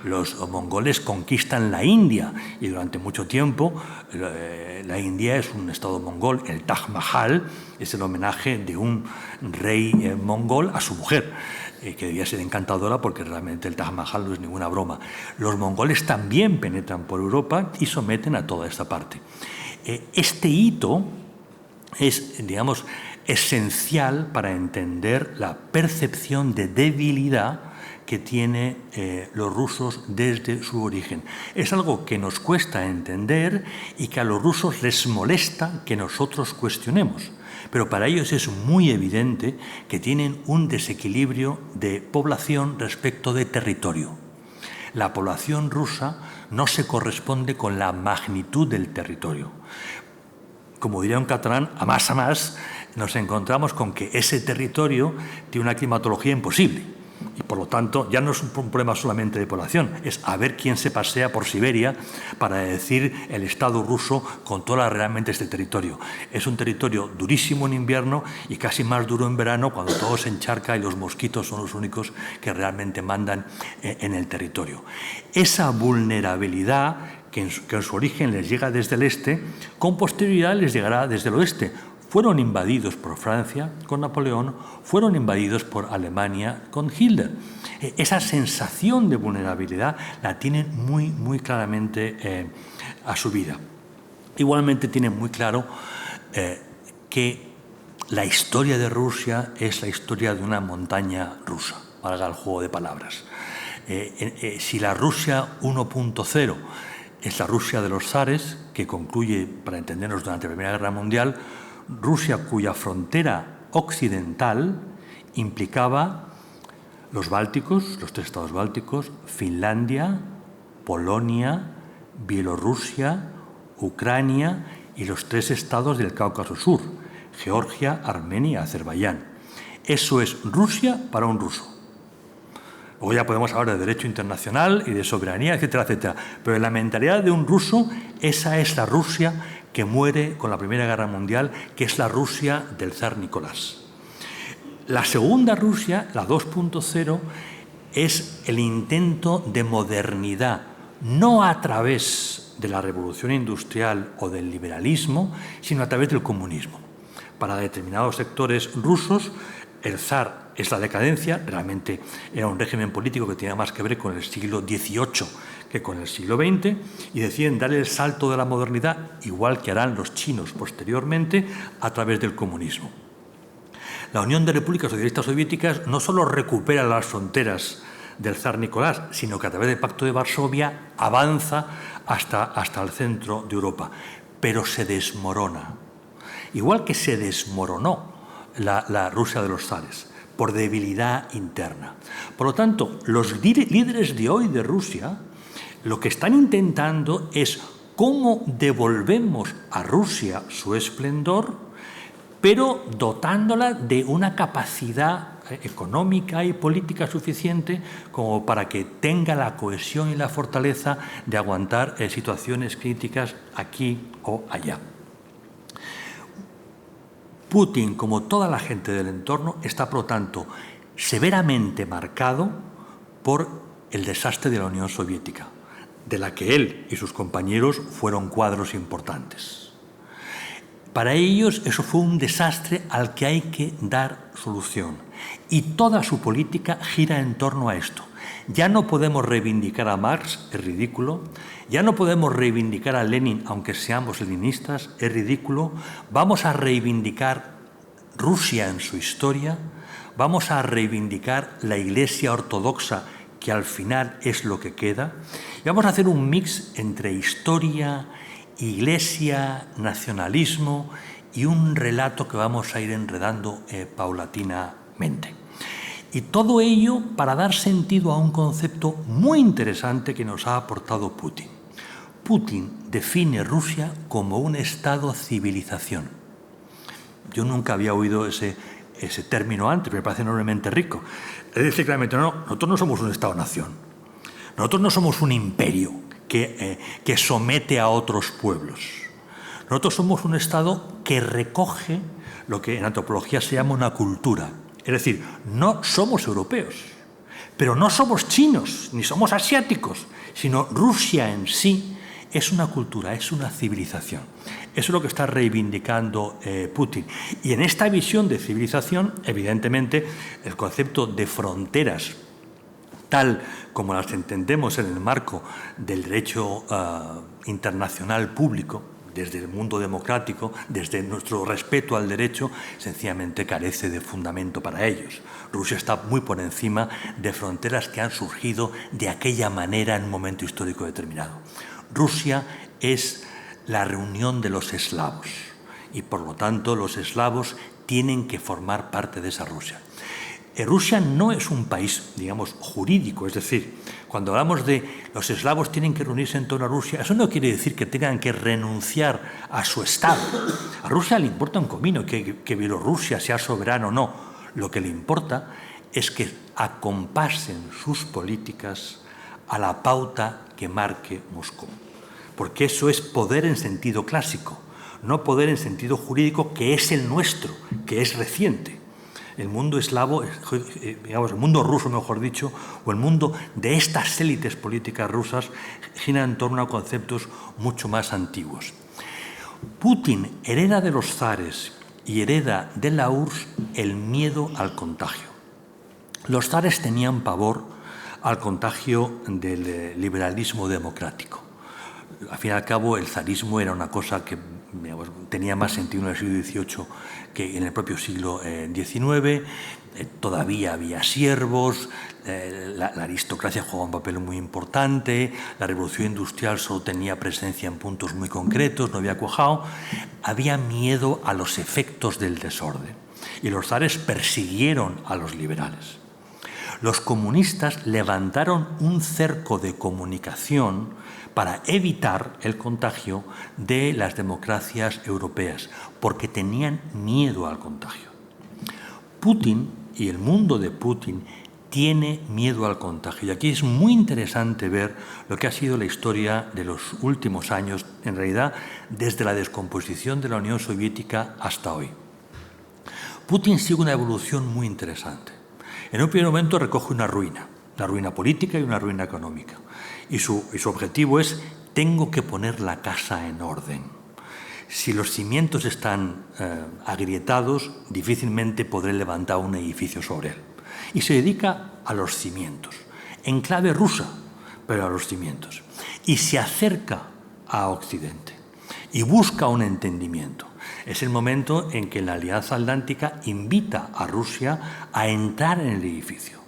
Los mongoles conquistan la India y durante mucho tiempo la India es un estado mongol. El Taj Mahal es el homenaje de un rey mongol a su mujer, que debía ser encantadora porque realmente el Taj Mahal no es ninguna broma. Los mongoles también penetran por Europa y someten a toda esta parte. Este hito es, digamos, esencial para entender la percepción de debilidad que tienen los rusos desde su origen. Es algo que nos cuesta entender y que a los rusos les molesta que nosotros cuestionemos. Pero para ellos es muy evidente que tienen un desequilibrio de población respecto de territorio. La población rusa no se corresponde con la magnitud del territorio. Como diría un catalán, a más, nos encontramos con que ese territorio tiene una climatología imposible. Y por lo tanto, ya no es un problema solamente de población, es a ver quién se pasea por Siberia para decir el Estado ruso controla realmente este territorio. Es un territorio durísimo en invierno y casi más duro en verano, cuando todo se encharca y los mosquitos son los únicos que realmente mandan en el territorio. Esa vulnerabilidad que en su origen les llega desde el este, con posterioridad les llegará desde el oeste. Fueron invadidos por Francia con Napoleón, fueron invadidos por Alemania con Hitler. Esa sensación de vulnerabilidad la tienen muy claramente asumida. Igualmente tienen muy claro que la historia de Rusia es la historia de una montaña rusa, valga el juego de palabras. Si la Rusia 1.0 es la Rusia de los zares, que concluye, para entendernos, durante la Primera Guerra Mundial, Rusia cuya frontera occidental implicaba los Bálticos, los 3 estados bálticos, Finlandia, Polonia, Bielorrusia, Ucrania y los 3 estados del Cáucaso Sur, Georgia, Armenia y Azerbaiyán. Eso es Rusia para un ruso. Luego ya podemos hablar de derecho internacional y de soberanía, etcétera, etcétera. Pero en la mentalidad de un ruso, esa es la Rusia que muere con la Primera Guerra Mundial, que es la Rusia del zar Nicolás. La segunda Rusia, la 2.0, es el intento de modernidad, no a través de la revolución industrial o del liberalismo, sino a través del comunismo. Para determinados sectores rusos, el zar es la decadencia, realmente era un régimen político que tenía más que ver con el siglo XVIII que con el siglo XX, y deciden dar el salto de la modernidad, igual que harán los chinos posteriormente, a través del comunismo. La Unión de Repúblicas Socialistas Soviéticas no solo recupera las fronteras del zar Nicolás, sino que a través del Pacto de Varsovia avanza hasta el centro de Europa, pero se desmorona. Igual que se desmoronó la Rusia de los zares, por debilidad interna. Por lo tanto, los líderes de hoy de Rusia lo que están intentando es cómo devolvemos a Rusia su esplendor, pero dotándola de una capacidad económica y política suficiente como para que tenga la cohesión y la fortaleza de aguantar situaciones críticas aquí o allá. Putin, como toda la gente del entorno, está, por lo tanto, severamente marcado por el desastre de la Unión Soviética, de la que él y sus compañeros fueron cuadros importantes. Para ellos eso fue un desastre al que hay que dar solución. Y toda su política gira en torno a esto. Ya no podemos reivindicar a Marx, es ridículo. Ya no podemos reivindicar a Lenin, aunque seamos leninistas, es ridículo. Vamos a reivindicar Rusia en su historia. Vamos a reivindicar la Iglesia ortodoxa, que al final es lo que queda. Y vamos a hacer un mix entre historia, Iglesia, nacionalismo y un relato que vamos a ir enredando paulatinamente. Y todo ello para dar sentido a un concepto muy interesante que nos ha aportado Putin. Putin define Rusia como un Estado-civilización. Yo nunca había oído ese término antes, me parece enormemente rico. Es decir, claramente, no, nosotros no somos un Estado-nación. Nosotros no somos un imperio que somete a otros pueblos. Nosotros somos un Estado que recoge lo que en antropología se llama una cultura. Es decir, no somos europeos, pero no somos chinos, ni somos asiáticos, sino Rusia en sí es una cultura, es una civilización. Eso es lo que está reivindicando Putin. Y en esta visión de civilización, evidentemente, el concepto de fronteras, tal como las entendemos en el marco del derecho internacional público, desde el mundo democrático, desde nuestro respeto al derecho, sencillamente carece de fundamento para ellos. Rusia está muy por encima de fronteras que han surgido de aquella manera en un momento histórico determinado. Rusia es la reunión de los eslavos y, por lo tanto, los eslavos tienen que formar parte de esa Rusia. Rusia no es un país, digamos, jurídico, es decir, cuando hablamos de los eslavos tienen que reunirse en torno a Rusia, eso no quiere decir que tengan que renunciar a su Estado. A Rusia le importa un comino que Bielorrusia sea soberano o no. Lo que le importa es que acompasen sus políticas a la pauta que marque Moscú. Porque eso es poder en sentido clásico, no poder en sentido jurídico, que es el nuestro, que es reciente. El mundo eslavo, digamos, el mundo ruso, mejor dicho, o el mundo de estas élites políticas rusas, gira en torno a conceptos mucho más antiguos. Putin hereda de los zares y hereda de la URSS el miedo al contagio. Los zares tenían pavor al contagio del liberalismo democrático. Al fin y al cabo, el zarismo era una cosa que, digamos, tenía más sentido en el siglo XVIII que en el propio siglo XIX. Todavía había siervos, la aristocracia jugaba un papel muy importante, la revolución industrial solo tenía presencia en puntos muy concretos, no había cuajado. Había miedo a los efectos del desorden y los zares persiguieron a los liberales. Los comunistas levantaron un cerco de comunicación para evitar el contagio de las democracias europeas, porque tenían miedo al contagio. Putin y el mundo de Putin tiene miedo al contagio. Y aquí es muy interesante ver lo que ha sido la historia de los últimos años, en realidad desde la descomposición de la Unión Soviética hasta hoy. Putin sigue una evolución muy interesante. En un primer momento recoge una ruina política y una ruina económica. Y su objetivo es: tengo que poner la casa en orden. Si los cimientos están agrietados, difícilmente podré levantar un edificio sobre él. Y se dedica a los cimientos, en clave rusa, pero a los cimientos. Y se acerca a Occidente y busca un entendimiento. Es el momento en que la Alianza Atlántica invita a Rusia a entrar en el edificio.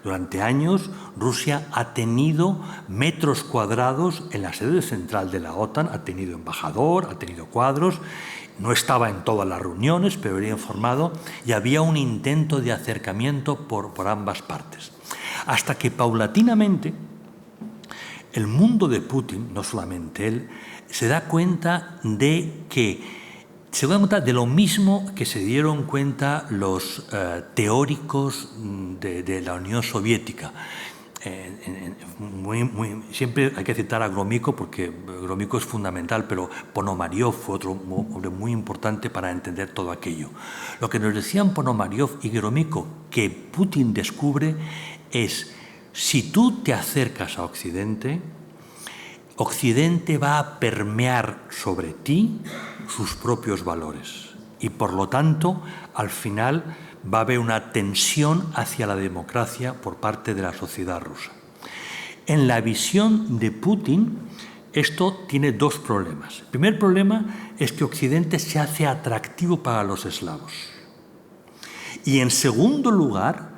Durante años, Rusia ha tenido metros cuadrados en la sede central de la OTAN, ha tenido embajador, ha tenido cuadros, no estaba en todas las reuniones, pero era informado, y había un intento de acercamiento por ambas partes. Hasta que paulatinamente el mundo de Putin, no solamente él, se da cuenta de lo mismo que se dieron cuenta los teóricos de la Unión Soviética. Siempre hay que citar a Gromyko, porque Gromyko es fundamental, pero Ponomaryov fue otro hombre muy importante para entender todo aquello. Lo que nos decían Ponomaryov y Gromyko que Putin descubre es: si tú te acercas a Occidente, Occidente va a permear sobre ti sus propios valores y, por lo tanto, al final va a haber una tensión hacia la democracia por parte de la sociedad rusa. En la visión de Putin, esto tiene dos problemas. El primer problema es que Occidente se hace atractivo para los eslavos. Y en segundo lugar,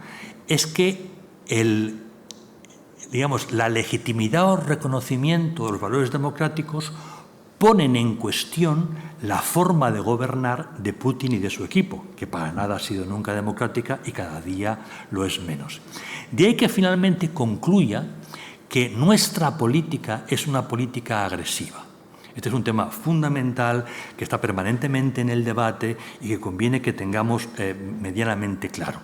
es que la legitimidad o reconocimiento de los valores democráticos ponen en cuestión la forma de gobernar de Putin y de su equipo, que para nada ha sido nunca democrática y cada día lo es menos. De ahí que finalmente concluya que nuestra política es una política agresiva. Este es un tema fundamental que está permanentemente en el debate y que conviene que tengamos medianamente claro.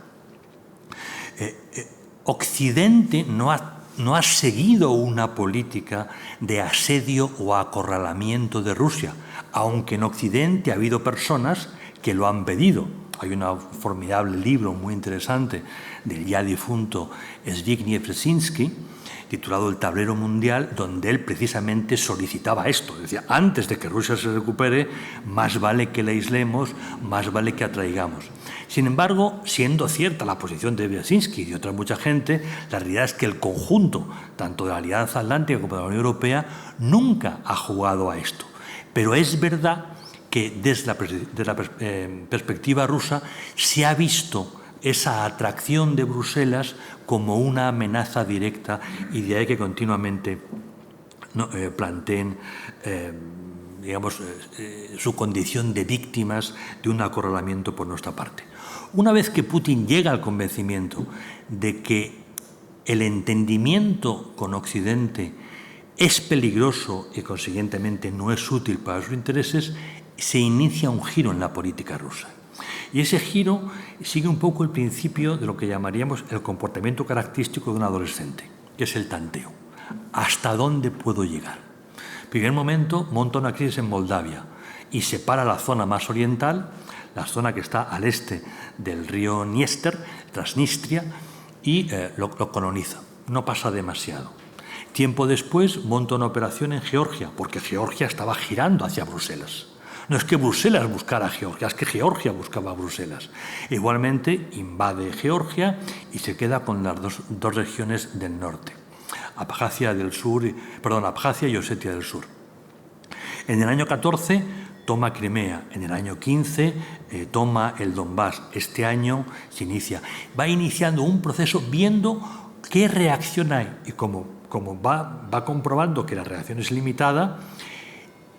Occidente no ha seguido una política de asedio o acorralamiento de Rusia, aunque en Occidente ha habido personas que lo han pedido. Hay un formidable libro muy interesante del ya difunto Zbigniew Brzezinski, titulado El tablero mundial, donde él precisamente solicitaba esto. Decía: antes de que Rusia se recupere, más vale que la aislemos, más vale que atraigamos. Sin embargo, siendo cierta la posición de Brzezinski y de otra mucha gente, la realidad es que el conjunto, tanto de la Alianza Atlántica como de la Unión Europea, nunca ha jugado a esto. Pero es verdad que desde la perspectiva rusa se ha visto esa atracción de Bruselas como una amenaza directa, y de ahí que continuamente planteen su condición de víctimas de un acorralamiento por nuestra parte. Una vez que Putin llega al convencimiento de que el entendimiento con Occidente es peligroso y consiguientemente no es útil para sus intereses, se inicia un giro en la política rusa. Y ese giro sigue un poco el principio de lo que llamaríamos el comportamiento característico de un adolescente, que es el tanteo. ¿Hasta dónde puedo llegar? En primer momento monta una crisis en Moldavia y separa la zona más oriental, la zona que está al este del río Dniester, Transnistria, y lo coloniza. No pasa demasiado. Tiempo después monta una operación en Georgia, porque Georgia estaba girando hacia Bruselas. No es que Bruselas buscara a Georgia, es que Georgia buscaba a Bruselas. Igualmente invade Georgia y se queda con las dos regiones del norte, Abjasia y Osetia del Sur. En el año 14 toma Crimea, en el año 15 toma el Donbass. Este año se inicia. Va iniciando un proceso viendo qué reacción hay y como va comprobando que la reacción es limitada,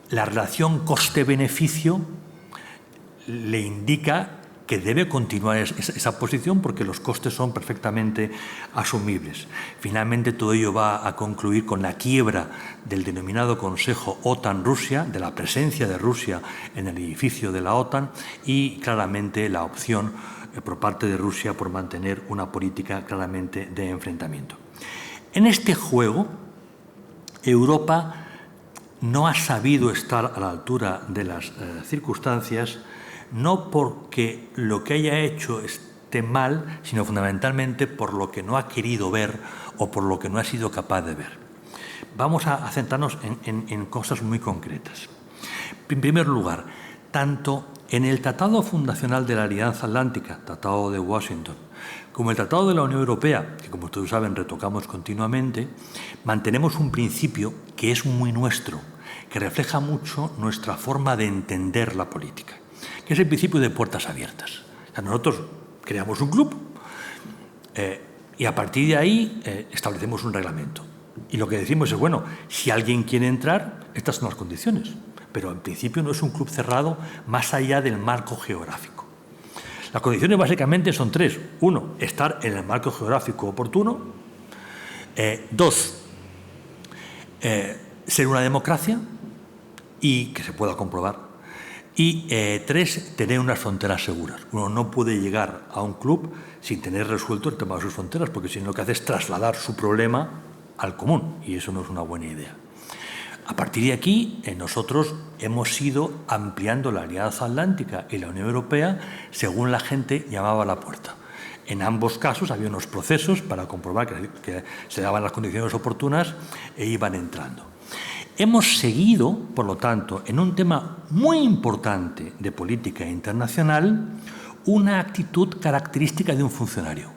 la relación coste-beneficio le indica que debe continuar esa posición porque los costes son perfectamente asumibles. Finalmente, todo ello va a concluir con la quiebra del denominado Consejo OTAN-Rusia, de la presencia de Rusia en el edificio de la OTAN y claramente la opción por parte de Rusia por mantener una política claramente de enfrentamiento. En este juego, Europa no ha sabido estar a la altura de las circunstancias, no porque lo que haya hecho esté mal, sino fundamentalmente por lo que no ha querido ver o por lo que no ha sido capaz de ver. Vamos a centrarnos en cosas muy concretas. En primer lugar, tanto en el Tratado Fundacional de la Alianza Atlántica, Tratado de Washington, como el Tratado de la Unión Europea, que como ustedes saben retocamos continuamente, mantenemos un principio que es muy nuestro, que refleja mucho nuestra forma de entender la política, que es el principio de puertas abiertas. O sea, nosotros creamos un club y a partir de ahí establecemos un reglamento. Y lo que decimos es, bueno, si alguien quiere entrar, estas son las condiciones. Pero en principio no es un club cerrado más allá del marco geográfico. Las condiciones básicamente son tres. Uno, estar en el marco geográfico oportuno. Dos, ser una democracia y que se pueda comprobar. Y tres, tener unas fronteras seguras. Uno no puede llegar a un club sin tener resuelto el tema de sus fronteras, porque si no lo que hace es trasladar su problema al común, y eso no es una buena idea. A partir de aquí, nosotros hemos ido ampliando la Alianza Atlántica y la Unión Europea según la gente llamaba a la puerta. En ambos casos había unos procesos para comprobar que se daban las condiciones oportunas e iban entrando. Hemos seguido, por lo tanto, en un tema muy importante de política internacional, una actitud característica de un funcionario.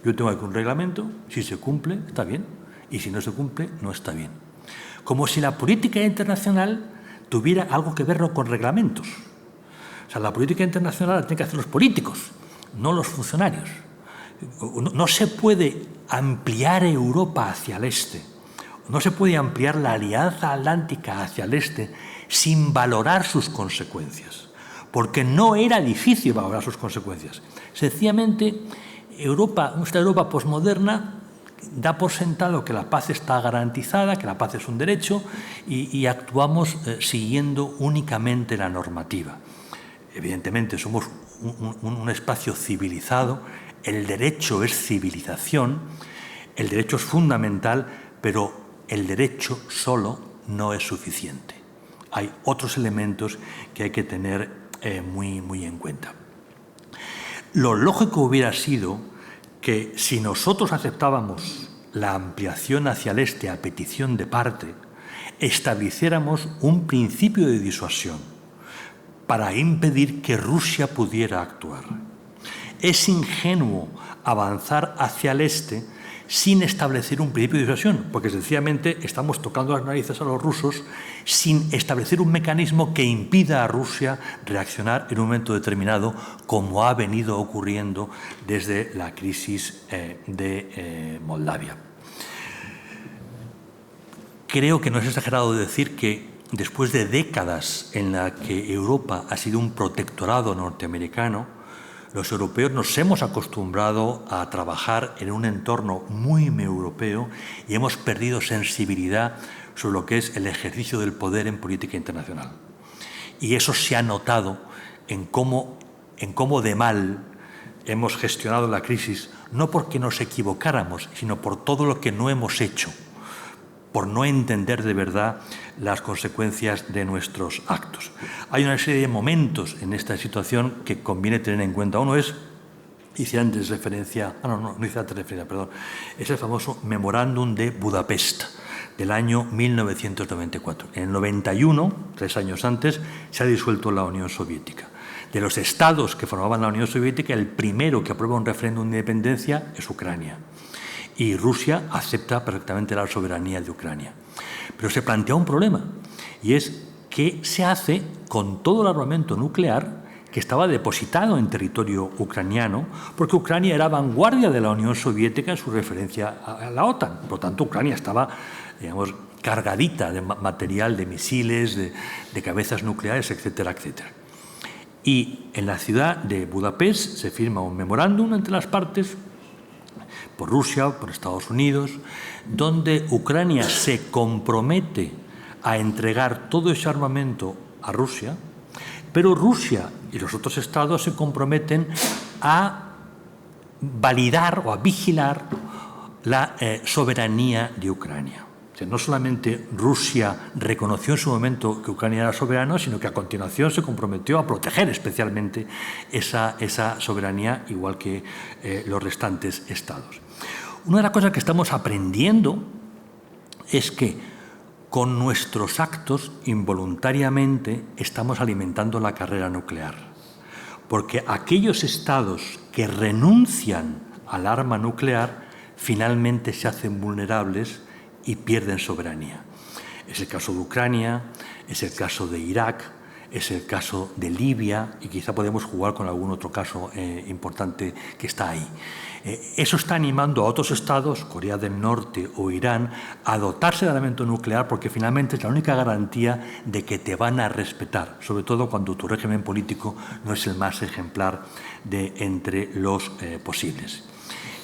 Yo tengo aquí un reglamento, si se cumple, está bien, y si no se cumple, no está bien. Como si la política internacional tuviera algo que ver con reglamentos. O sea, la política internacional la tienen que hacer los políticos, no los funcionarios. No se puede ampliar Europa hacia el este, no se puede ampliar la Alianza Atlántica hacia el este sin valorar sus consecuencias, porque no era difícil valorar sus consecuencias. Sencillamente, nuestra Europa posmoderna da por sentado que la paz está garantizada, que la paz es un derecho y actuamos siguiendo únicamente la normativa. Evidentemente somos un espacio civilizado, el derecho es civilización, el derecho es fundamental, pero el derecho solo no es suficiente. Hay otros elementos que hay que tener muy en cuenta. Lo lógico hubiera sido que si nosotros aceptábamos la ampliación hacia el este a petición de parte, estableciéramos un principio de disuasión para impedir que Rusia pudiera actuar. Es ingenuo avanzar hacia el este sin establecer un principio de disuasión, porque sencillamente estamos tocando las narices a los rusos sin establecer un mecanismo que impida a Rusia reaccionar en un momento determinado, como ha venido ocurriendo desde la crisis de Moldavia. Creo que no es exagerado decir que después de décadas en las que Europa ha sido un protectorado norteamericano, los europeos nos hemos acostumbrado a trabajar en un entorno muy europeo y hemos perdido sensibilidad sobre lo que es el ejercicio del poder en política internacional. Y eso se ha notado en cómo en cómo de mal hemos gestionado la crisis, no porque nos equivocáramos, sino por todo lo que no hemos hecho, por no entender de verdad las consecuencias de nuestros actos. Hay una serie de momentos en esta situación que conviene tener en cuenta. Uno es, hice antes referencia, no hice antes referencia, perdón, es el famoso Memorándum de Budapest del año 1994. En el 91, 3 años antes, se ha disuelto la Unión Soviética. De los estados que formaban la Unión Soviética, el primero que aprueba un referéndum de independencia es Ucrania. Y Rusia acepta perfectamente la soberanía de Ucrania. Pero se plantea un problema, y es qué se hace con todo el armamento nuclear que estaba depositado en territorio ucraniano, porque Ucrania era vanguardia de la Unión Soviética en su referencia a la OTAN. Por lo tanto, Ucrania estaba, digamos, cargadita de material, de misiles, de cabezas nucleares, etcétera, etcétera. Y en la ciudad de Budapest se firma un memorándum entre las partes, por Rusia, por Estados Unidos, donde Ucrania se compromete a entregar todo ese armamento a Rusia, pero Rusia y los otros estados se comprometen a validar o a vigilar la soberanía de Ucrania. O sea, no solamente Rusia reconoció en su momento que Ucrania era soberano, sino que a continuación se comprometió a proteger especialmente esa soberanía, igual que los restantes estados. Una de las cosas que estamos aprendiendo es que con nuestros actos involuntariamente estamos alimentando la carrera nuclear, porque aquellos estados que renuncian al arma nuclear finalmente se hacen vulnerables y pierden soberanía. Es el caso de Ucrania, es el caso de Irak, es el caso de Libia, y quizá podemos jugar con algún otro caso importante que está ahí. Eso está animando a otros estados, Corea del Norte o Irán, a dotarse de armamento nuclear, porque finalmente es la única garantía de que te van a respetar, sobre todo cuando tu régimen político no es el más ejemplar de entre los posibles.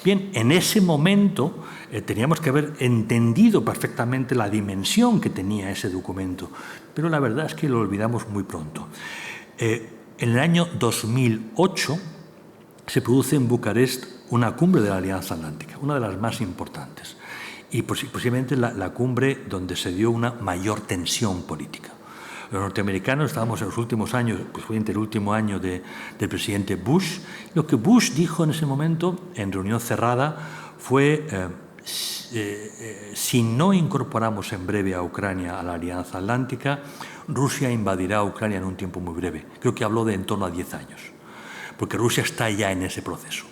Bien, en ese momento teníamos que haber entendido perfectamente la dimensión que tenía ese documento, pero la verdad es que lo olvidamos muy pronto. En el año 2008 se produce en Bucarest una cumbre de la Alianza Atlántica, una de las más importantes, y posiblemente la cumbre donde se dio una mayor tensión política. Los norteamericanos estábamos en los últimos años, pues fue entre el último año del presidente Bush. Lo que Bush dijo en ese momento, en reunión cerrada, fue si no incorporamos en breve a Ucrania a la Alianza Atlántica, Rusia invadirá a Ucrania en un tiempo muy breve. Creo que habló de en torno a 10 años, porque Rusia está ya en ese proceso.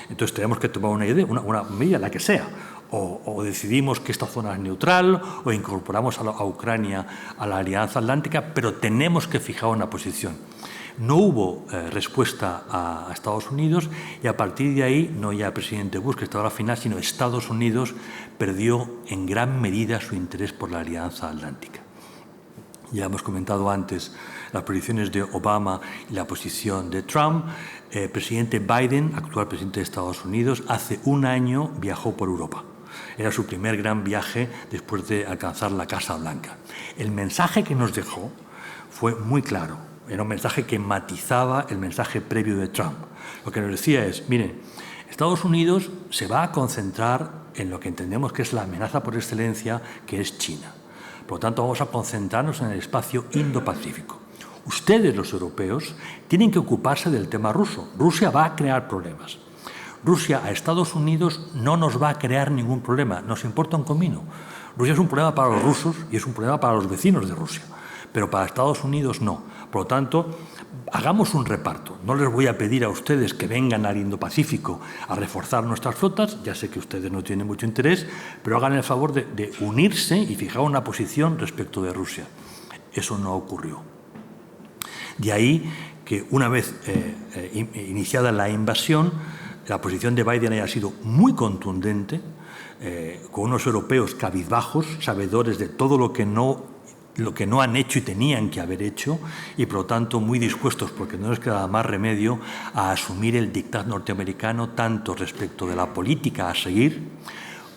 Entonces tenemos que tomar una medida, la que sea. O decidimos que esta zona es neutral, o incorporamos a Ucrania a la Alianza Atlántica, pero tenemos que fijar una posición. No hubo respuesta a Estados Unidos, y a partir de ahí, no ya el presidente Bush, que estaba a la final, sino Estados Unidos perdió en gran medida su interés por la Alianza Atlántica. Ya hemos comentado antes las posiciones de Obama y la posición de Trump. El presidente Biden, actual presidente de Estados Unidos, hace un año viajó por Europa. Era su primer gran viaje después de alcanzar la Casa Blanca. El mensaje que nos dejó fue muy claro. Era un mensaje que matizaba el mensaje previo de Trump. Lo que nos decía es, miren, Estados Unidos se va a concentrar en lo que entendemos que es la amenaza por excelencia, que es China. Por lo tanto, vamos a concentrarnos en el espacio Indo-Pacífico. Ustedes, los europeos, tienen que ocuparse del tema ruso. Rusia va a crear problemas. Rusia a Estados Unidos no nos va a crear ningún problema, nos importa un comino. Rusia es un problema para los rusos y es un problema para los vecinos de Rusia, pero para Estados Unidos no. Por lo tanto, hagamos un reparto. No les voy a pedir a ustedes que vengan al Indo-Pacífico a reforzar nuestras flotas, ya sé que ustedes no tienen mucho interés, pero hagan el favor de unirse y fijar una posición respecto de Rusia. Eso no ocurrió. De ahí que una vez iniciada la invasión, la posición de Biden haya sido muy contundente, con unos europeos cabizbajos, sabedores de todo lo que no han hecho y tenían que haber hecho, y por lo tanto muy dispuestos, porque no les quedaba más remedio, a asumir el dictado norteamericano tanto respecto de la política a seguir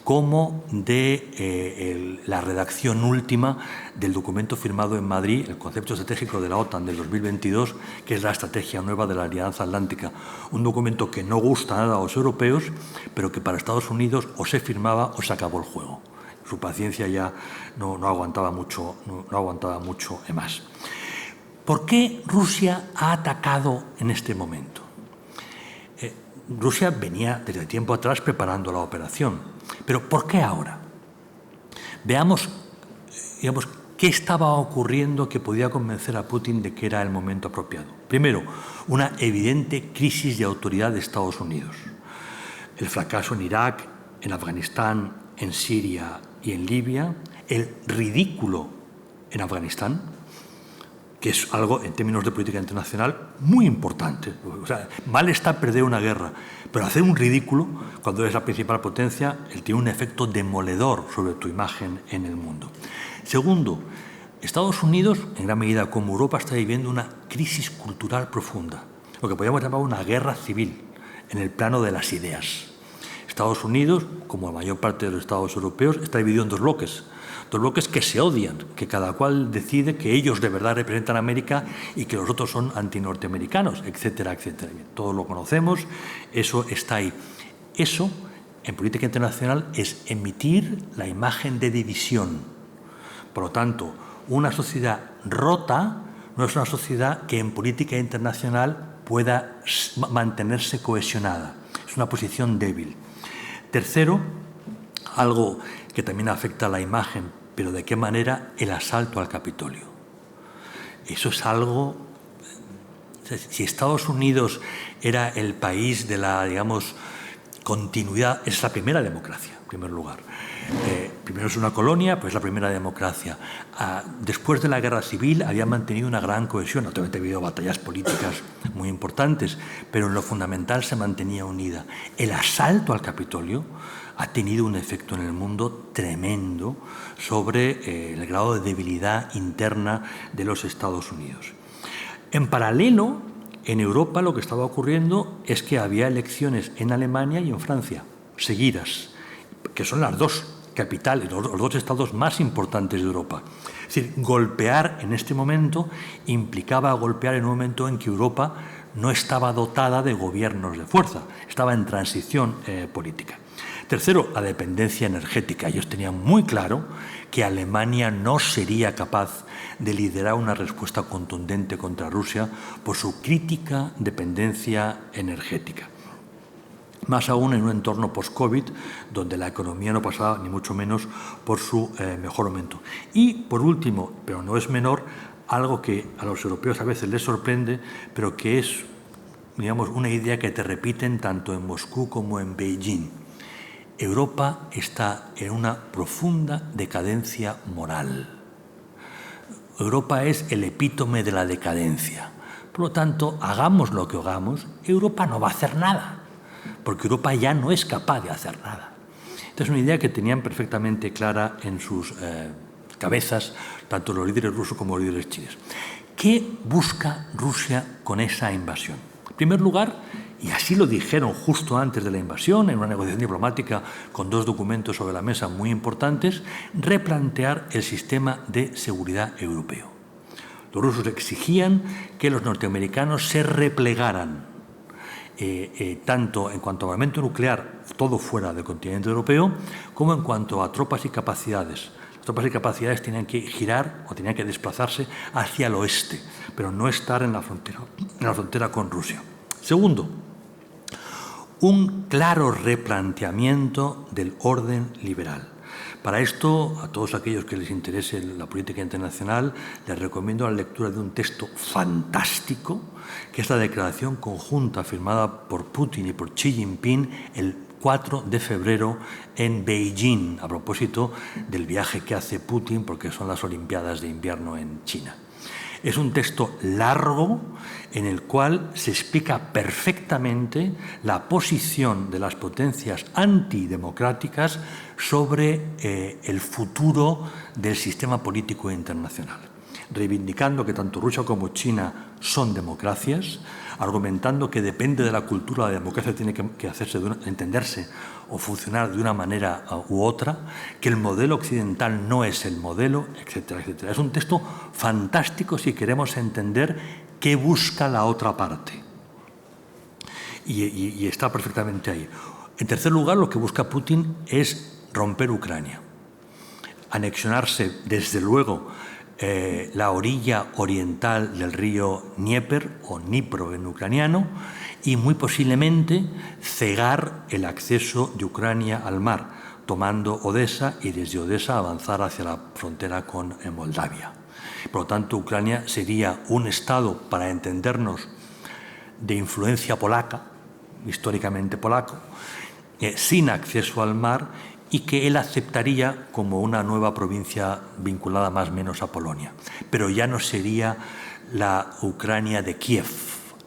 como de la redacción última del documento firmado en Madrid, el concepto estratégico de la OTAN del 2022, que es la estrategia nueva de la Alianza Atlántica. Un documento que no gusta nada a los europeos, pero que para Estados Unidos o se firmaba o se acabó el juego. Su paciencia ya no aguantaba mucho más. ¿Por qué Rusia ha atacado en este momento? Rusia venía desde tiempo atrás preparando la operación. Pero ¿por qué ahora? Veamos, qué estaba ocurriendo que podía convencer a Putin de que era el momento apropiado. Primero, una evidente crisis de autoridad de Estados Unidos. El fracaso en Irak, en Afganistán, en Siria y en Libia, el ridículo en Afganistán, que es algo, en términos de política internacional, muy importante. O sea, mal está perder una guerra, pero hacer un ridículo, cuando eres la principal potencia, tiene un efecto demoledor sobre tu imagen en el mundo. Segundo, Estados Unidos, en gran medida como Europa, está viviendo una crisis cultural profunda, lo que podríamos llamar una guerra civil, en el plano de las ideas. Estados Unidos, como la mayor parte de los estados europeos, está dividido en dos bloques que se odian, que cada cual decide que ellos de verdad representan a América y que los otros son antinorteamericanos, etcétera, etcétera. Todos lo conocemos, eso está ahí. Eso, en política internacional, es emitir la imagen de división. Por lo tanto, una sociedad rota no es una sociedad que en política internacional pueda mantenerse cohesionada. Es una posición débil. Tercero, algo que también afecta a la imagen, pero ¿de qué manera? El asalto al Capitolio. Eso es algo... Si Estados Unidos era el país de la, digamos, continuidad, es la primera democracia, en primer lugar. Primero es una colonia, pues es la primera democracia. Después de la Guerra Civil había mantenido una gran cohesión, obviamente ha habido batallas políticas muy importantes, pero en lo fundamental se mantenía unida. El asalto al Capitolio ha tenido un efecto en el mundo tremendo sobre el grado de debilidad interna de los Estados Unidos. En paralelo, en Europa lo que estaba ocurriendo es que había elecciones en Alemania y en Francia, seguidas, que son las dos capitales, los dos estados más importantes de Europa. Es decir, golpear en este momento implicaba golpear en un momento en que Europa no estaba dotada de gobiernos de fuerza, estaba en transición política. Tercero, la dependencia energética. Ellos tenían muy claro que Alemania no sería capaz de liderar una respuesta contundente contra Rusia por su crítica dependencia energética. Más aún en un entorno post-COVID, donde la economía no pasaba ni mucho menos por su mejor momento. Y, por último, pero no es menor, algo que a los europeos a veces les sorprende, pero que es, digamos, una idea que te repiten tanto en Moscú como en Beijing. Europa está en una profunda decadencia moral. Europa es el epítome de la decadencia. Por lo tanto, hagamos lo que hagamos, Europa no va a hacer nada, porque Europa ya no es capaz de hacer nada. Esta es una idea que tenían perfectamente clara en sus cabezas, tanto los líderes rusos como los líderes chinos. ¿Qué busca Rusia con esa invasión? En primer lugar, y así lo dijeron justo antes de la invasión, en una negociación diplomática con dos documentos sobre la mesa muy importantes, replantear el sistema de seguridad europeo. Los rusos exigían que los norteamericanos se replegaran, tanto en cuanto a armamento nuclear, todo fuera del continente europeo, como en cuanto a tropas y capacidades. Las tropas y capacidades tenían que girar o tenían que desplazarse hacia el oeste, pero no estar en la frontera con Rusia. Segundo, un claro replanteamiento del orden liberal. Para esto, a todos aquellos que les interese la política internacional, les recomiendo la lectura de un texto fantástico, que es la declaración conjunta firmada por Putin y por Xi Jinping el 4 de febrero en Beijing, a propósito del viaje que hace Putin, porque son las Olimpiadas de invierno en China. Es un texto largo en el cual se explica perfectamente la posición de las potencias antidemocráticas sobre el futuro del sistema político internacional. reivindicando que tanto Rusia como China son democracias, argumentando que depende de la cultura, la democracia tiene que entenderse o funcionar de una manera u otra, que el modelo occidental no es el modelo, etcétera, etcétera. Es un texto fantástico si queremos entender qué busca la otra parte. Y está perfectamente ahí. En tercer lugar, lo que busca Putin es romper Ucrania, anexionarse, desde luego, la orilla oriental del río Dnieper o Dnipro en ucraniano, y muy posiblemente cegar el acceso de Ucrania al mar, tomando Odessa y desde Odessa avanzar hacia la frontera con Moldavia. Por lo tanto, Ucrania sería un estado, para entendernos, de influencia polaca, históricamente polaco, sin acceso al mar, y que él aceptaría como una nueva provincia vinculada más o menos a Polonia. Pero ya no sería la Ucrania de Kiev,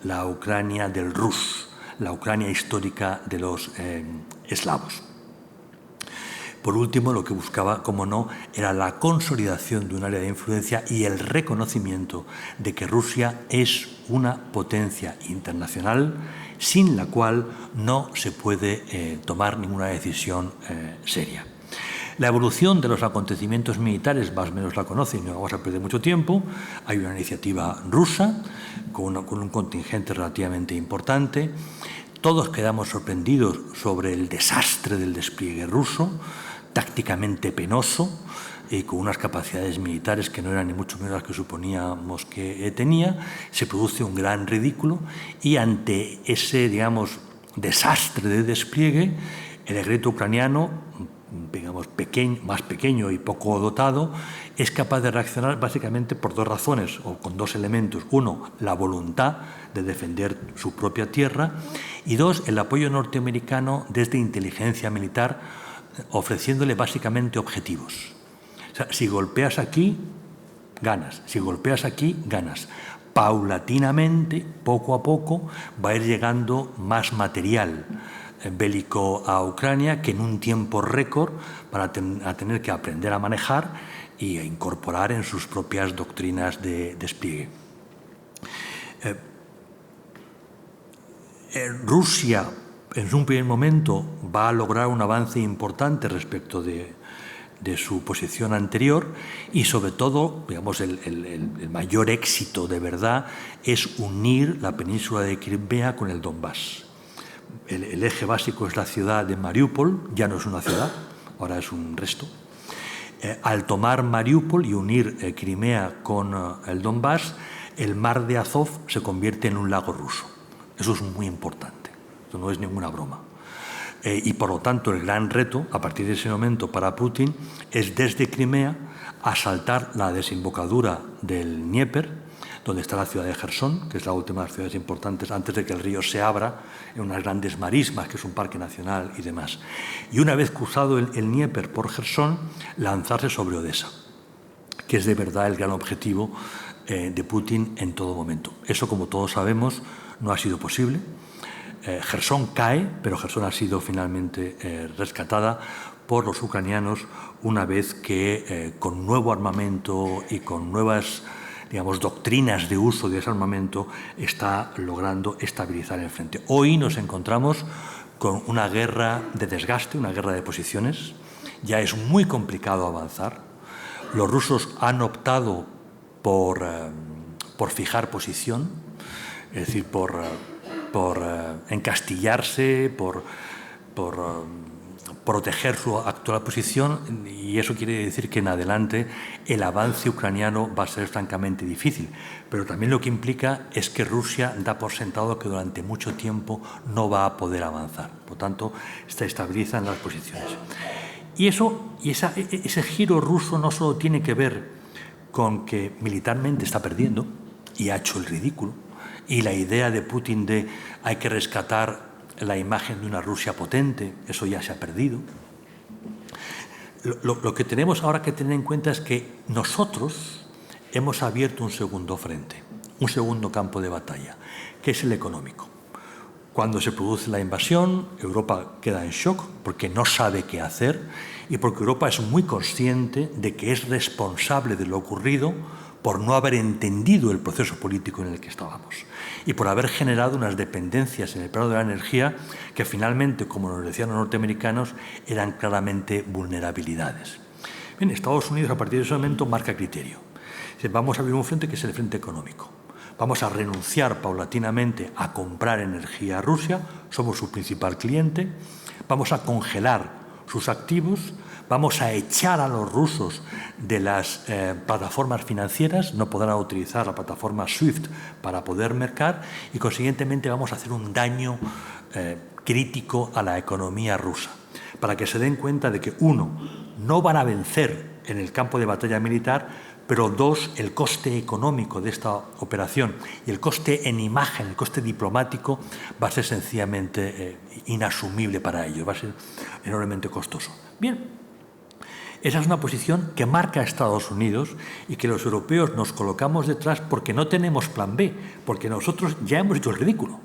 la Ucrania del Rus, la Ucrania histórica de los eslavos. Por último, lo que buscaba, como no, era la consolidación de un área de influencia y el reconocimiento de que Rusia es una potencia internacional sin la cual no se puede tomar ninguna decisión seria. La evolución de los acontecimientos militares, más o menos la conocen, no vamos a perder mucho tiempo. Hay una iniciativa rusa con un contingente relativamente importante. Todos quedamos sorprendidos sobre el desastre del despliegue ruso, tácticamente penoso, y con unas capacidades militares que no eran ni mucho menos las que suponíamos que tenía. Se produce un gran ridículo y ante ese, digamos, desastre de despliegue, el ejército ucraniano, digamos, más pequeño y poco dotado, es capaz de reaccionar básicamente por dos razones, o con dos elementos. Uno, la voluntad de defender su propia tierra, y dos, el apoyo norteamericano desde inteligencia militar, ofreciéndole básicamente objetivos. O sea, si golpeas aquí, ganas. Si golpeas aquí, ganas. Paulatinamente, poco a poco, va a ir llegando más material bélico a Ucrania, que en un tiempo récord van a tener que aprender a manejar y a incorporar en sus propias doctrinas de despliegue. Rusia, en un primer momento, va a lograr un avance importante respecto de su posición anterior, y sobre todo, digamos, el mayor éxito de verdad es unir la península de Crimea con el Donbass. El eje básico es la ciudad de Mariupol, ya no es una ciudad, ahora es un resto. Al tomar Mariupol y unir Crimea con el Donbass, el mar de Azov se convierte en un lago ruso. Eso es muy importante, eso no es ninguna broma. Y por lo tanto el gran reto a partir de ese momento para Putin es desde Crimea asaltar la desembocadura del Dnieper, donde está la ciudad de Jersón, que es la última de las ciudades importantes antes de que el río se abra en unas grandes marismas, que es un parque nacional y demás. Y una vez cruzado el Dnieper por Jersón, lanzarse sobre Odessa, que es de verdad el gran objetivo de Putin en todo momento. Eso, como todos sabemos, no ha sido posible. Jersón cae, pero Jersón ha sido finalmente rescatada por los ucranianos una vez que con nuevo armamento y con nuevas, digamos, doctrinas de uso de ese armamento está logrando estabilizar el frente. Hoy nos encontramos con una guerra de desgaste, una guerra de posiciones. Ya es muy complicado avanzar. Los rusos han optado por fijar posición, es decir, por encastillarse, por proteger su actual posición, y eso quiere decir que en adelante el avance ucraniano va a ser francamente difícil. Pero también lo que implica es que Rusia da por sentado que durante mucho tiempo no va a poder avanzar. Por tanto, se estabilizan las posiciones. Y ese giro ruso no solo tiene que ver con que militarmente está perdiendo y ha hecho el ridículo, y la idea de Putin de hay que rescatar la imagen de una Rusia potente, eso ya se ha perdido. Lo que tenemos ahora que tener en cuenta es que nosotros hemos abierto un segundo frente, un segundo campo de batalla, que es el económico. Cuando se produce la invasión, Europa queda en shock porque no sabe qué hacer y porque Europa es muy consciente de que es responsable de lo ocurrido por no haber entendido el proceso político en el que estábamos y por haber generado unas dependencias en el plano de la energía que finalmente, como nos decían los norteamericanos, eran claramente vulnerabilidades. Bien, Estados Unidos a partir de ese momento marca criterio. Vamos a abrir un frente que es el frente económico. Vamos a renunciar paulatinamente a comprar energía a Rusia, somos su principal cliente, vamos a congelar sus activos, vamos a echar a los rusos de las plataformas financieras, no podrán utilizar la plataforma SWIFT para poder mercar y, consiguientemente, vamos a hacer un daño crítico a la economía rusa, para que se den cuenta de que, uno, no van a vencer en el campo de batalla militar, pero dos, el coste económico de esta operación y el coste en imagen, el coste diplomático, va a ser sencillamente inasumible para ellos, va a ser enormemente costoso. Bien, esa es una posición que marca a Estados Unidos y que los europeos nos colocamos detrás porque no tenemos plan B, porque nosotros ya hemos hecho el ridículo.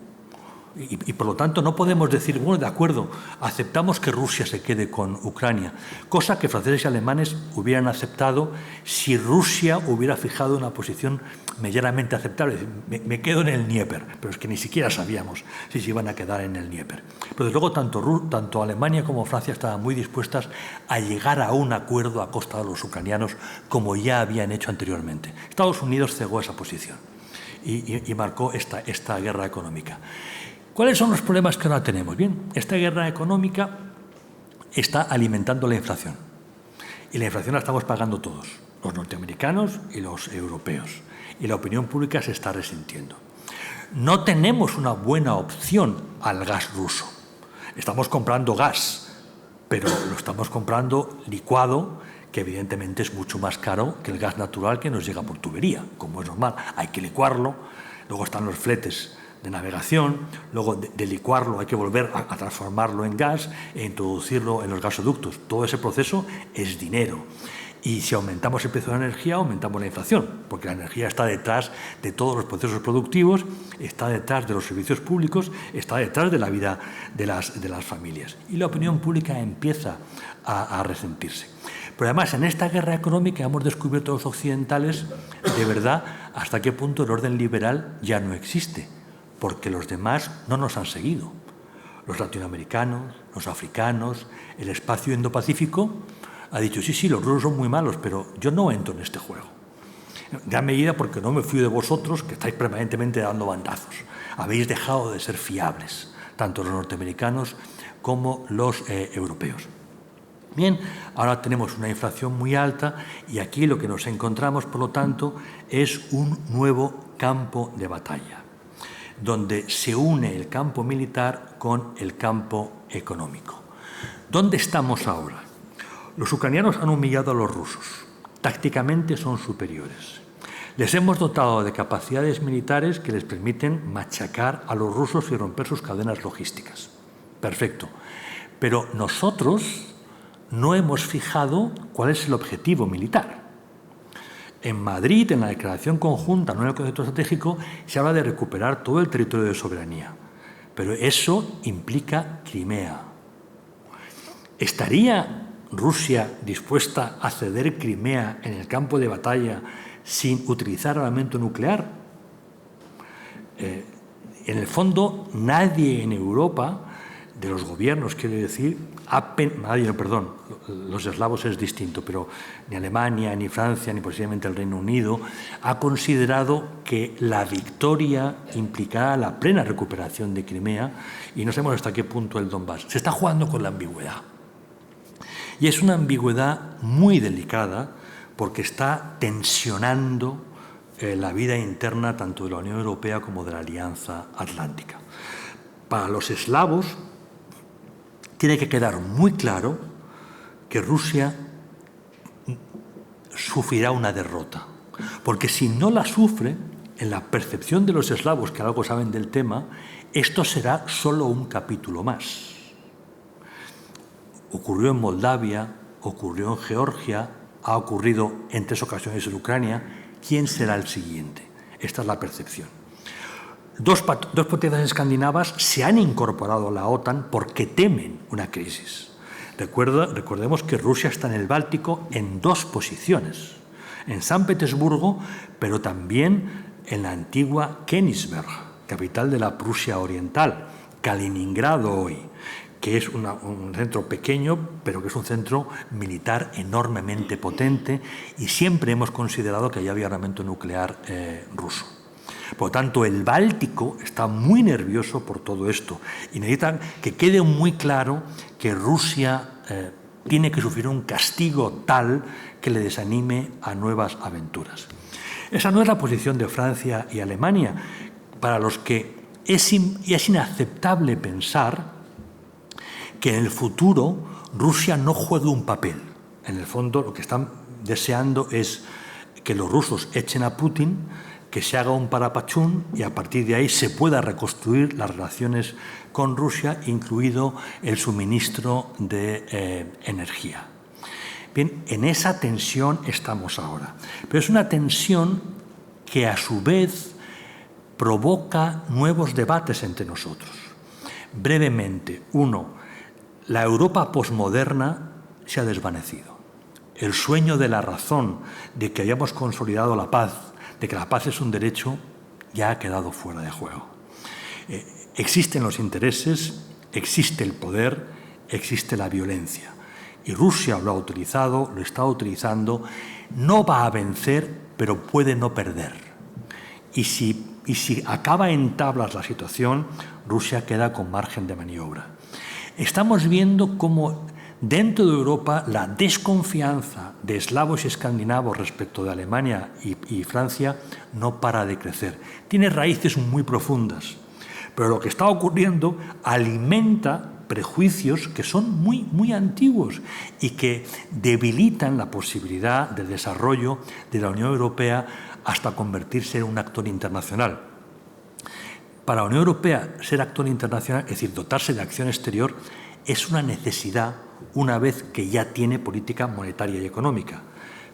Y por lo tanto no podemos decir, bueno, de acuerdo, aceptamos que Rusia se quede con Ucrania, cosa que franceses y alemanes hubieran aceptado si Rusia hubiera fijado una posición medianamente aceptable. Me quedo en el Dnieper, pero es que ni siquiera sabíamos si se iban a quedar en el Dnieper. Pero desde luego tanto Alemania como Francia estaban muy dispuestas a llegar a un acuerdo a costa de los ucranianos, como ya habían hecho anteriormente. Estados Unidos cegó esa posición y marcó esta guerra económica. ¿Cuáles son los problemas que ahora tenemos? Bien, esta guerra económica está alimentando la inflación. Y la inflación la estamos pagando todos, los norteamericanos y los europeos. Y la opinión pública se está resintiendo. No tenemos una buena opción al gas ruso. Estamos comprando gas, pero lo estamos comprando licuado, que evidentemente es mucho más caro que el gas natural que nos llega por tubería, como es normal. Hay que licuarlo, luego están los fletes de navegación, luego de licuarlo hay que volver a transformarlo en gas e introducirlo en los gasoductos. Todo ese proceso es dinero. Y si aumentamos el precio de la energía, aumentamos la inflación, porque la energía está detrás de todos los procesos productivos, está detrás de los servicios públicos, está detrás de la vida de las familias. Y la opinión pública empieza a resentirse. Pero además, en esta guerra económica hemos descubierto los occidentales, de verdad, hasta qué punto el orden liberal ya no existe, porque los demás no nos han seguido. Los latinoamericanos, los africanos, el espacio Indo-Pacífico ha dicho, sí, los rusos son muy malos, pero yo no entro en este juego. En gran medida porque no me fío de vosotros, que estáis permanentemente dando bandazos. Habéis dejado de ser fiables, tanto los norteamericanos como los europeos. Bien, ahora tenemos una inflación muy alta y aquí lo que nos encontramos, por lo tanto, es un nuevo campo de batalla, donde se une el campo militar con el campo económico. ¿Dónde estamos ahora? Los ucranianos han humillado a los rusos. Tácticamente son superiores. Les hemos dotado de capacidades militares que les permiten machacar a los rusos y romper sus cadenas logísticas. Perfecto. Pero nosotros no hemos fijado cuál es el objetivo militar. En Madrid, en la declaración conjunta, no en el concepto estratégico, se habla de recuperar todo el territorio de soberanía. Pero eso implica Crimea. ¿Estaría Rusia dispuesta a ceder Crimea en el campo de batalla sin utilizar armamento nuclear? En el fondo, nadie en Europa, de los gobiernos, quiero decir, los eslavos es distinto, pero ni Alemania, ni Francia, ni posiblemente el Reino Unido, ha considerado que la victoria implicará la plena recuperación de Crimea y no sabemos hasta qué punto el Donbass. Se está jugando con la ambigüedad. Y es una ambigüedad muy delicada porque está tensionando la vida interna tanto de la Unión Europea como de la Alianza Atlántica. Para los eslavos tiene que quedar muy claro que Rusia sufrirá una derrota, porque si no la sufre, en la percepción de los eslavos que algo saben del tema, esto será solo un capítulo más. Ocurrió en Moldavia, ocurrió en Georgia, ha ocurrido en 3 ocasiones en Ucrania. ¿Quién será el siguiente? Esta es la percepción. Dos potencias escandinavas se han incorporado a la OTAN porque temen una crisis. Recordemos que Rusia está en el Báltico en 2 posiciones. en San Petersburgo, pero también en la antigua Königsberg, capital de la Prusia Oriental, Kaliningrado hoy, que es un centro pequeño, pero que es un centro militar enormemente potente, y siempre hemos considerado que allí había armamento nuclear ruso. Por lo tanto, el Báltico está muy nervioso por todo esto y necesita que quede muy claro que Rusia tiene que sufrir un castigo tal que le desanime a nuevas aventuras. Esa no es la posición de Francia y Alemania, para los que es inaceptable pensar que en el futuro Rusia no juegue un papel. En el fondo, lo que están deseando es que los rusos echen a Putin, que se haga un parapachún y a partir de ahí se pueda reconstruir las relaciones con Rusia, incluido el suministro de energía. Bien, en esa tensión estamos ahora. Pero es una tensión que a su vez provoca nuevos debates entre nosotros. Brevemente, uno, la Europa posmoderna se ha desvanecido. El sueño de la razón, de que hayamos consolidado la paz, de que la paz es un derecho, ya ha quedado fuera de juego. Existen los intereses, existe el poder, existe la violencia. Y Rusia lo ha utilizado, lo está utilizando, no va a vencer, pero puede no perder. Y si acaba en tablas la situación, Rusia queda con margen de maniobra. Estamos viendo cómo dentro de Europa la desconfianza de eslavos y escandinavos respecto de Alemania y Francia no para de crecer. Tiene raíces muy profundas, pero lo que está ocurriendo alimenta prejuicios que son muy antiguos y que debilitan la posibilidad de desarrollo de la Unión Europea hasta convertirse en un actor internacional. Para la Unión Europea, ser actor internacional, es decir, dotarse de acción exterior, es una necesidad una vez que ya tiene política monetaria y económica.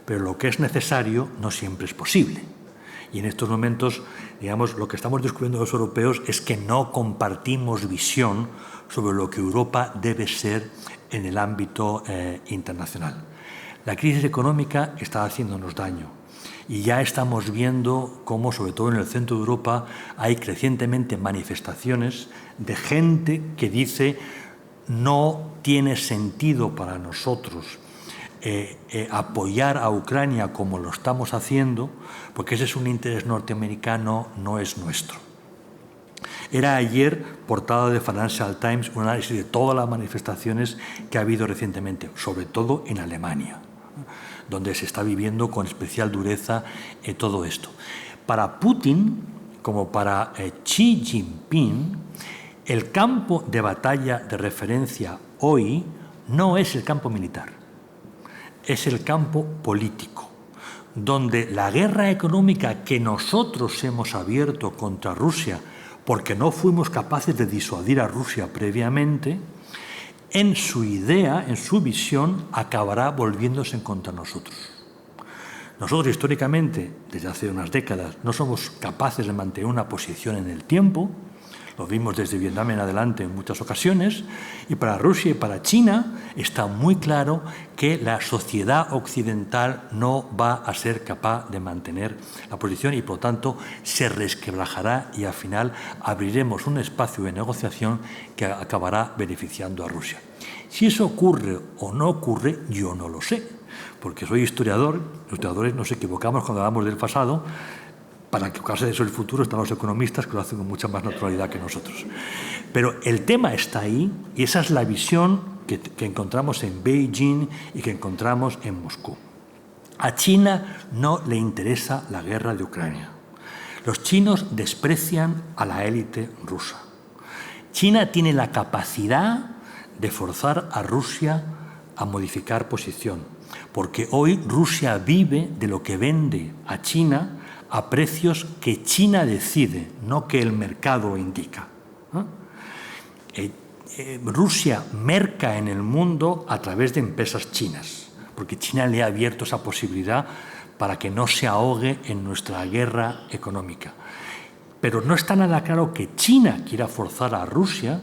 Pero lo que es necesario no siempre es posible. Y en estos momentos, digamos, lo que estamos descubriendo los europeos es que no compartimos visión sobre lo que Europa debe ser en el ámbito internacional. La crisis económica está haciéndonos daño. Y ya estamos viendo cómo, sobre todo en el centro de Europa, hay crecientemente manifestaciones de gente que dice no tiene sentido para nosotros apoyar a Ucrania como lo estamos haciendo, porque ese es un interés norteamericano, no es nuestro. Era ayer portada de Financial Times un análisis de todas las manifestaciones que ha habido recientemente, sobre todo en Alemania, donde se está viviendo con especial dureza todo esto. Para Putin, como para Xi Jinping, el campo de batalla de referencia hoy no es el campo militar, es el campo político, donde la guerra económica que nosotros hemos abierto contra Rusia porque no fuimos capaces de disuadir a Rusia previamente, en su idea, en su visión, acabará volviéndose contra nosotros. Nosotros, históricamente, desde hace unas décadas, no somos capaces de mantener una posición en el tiempo. Lo vimos desde Vietnam en adelante en muchas ocasiones. Y para Rusia y para China está muy claro que la sociedad occidental no va a ser capaz de mantener la posición y, por lo tanto, se resquebrajará y, al final, abriremos un espacio de negociación que acabará beneficiando a Rusia. Si eso ocurre o no ocurre, yo no lo sé, porque soy historiador. Los historiadores nos equivocamos cuando hablamos del pasado. Para equivocarse de eso el futuro están los economistas, que lo hacen con mucha más naturalidad que nosotros. Pero el tema está ahí y esa es la visión que encontramos en Beijing y que encontramos en Moscú. A China no le interesa la guerra de Ucrania. Los chinos desprecian a la élite rusa. China tiene la capacidad de forzar a Rusia a modificar posición, porque hoy Rusia vive de lo que vende a China a precios que China decide, no que el mercado indica. Rusia merca en el mundo a través de empresas chinas, porque China le ha abierto esa posibilidad para que no se ahogue en nuestra guerra económica. Pero no está nada claro que China quiera forzar a Rusia,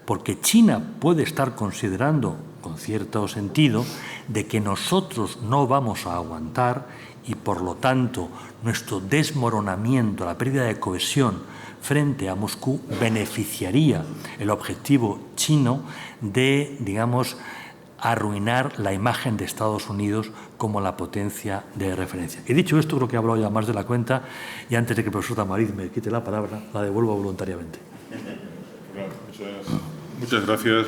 porque China puede estar considerando, con cierto sentido, de que nosotros no vamos a aguantar y, por lo tanto, nuestro desmoronamiento, la pérdida de cohesión frente a Moscú beneficiaría el objetivo chino de, digamos, arruinar la imagen de Estados Unidos como la potencia de referencia. Y dicho esto, creo que he hablado ya más de la cuenta y antes de que el profesor Tamariz me quite la palabra, la devuelvo voluntariamente. Muchas gracias,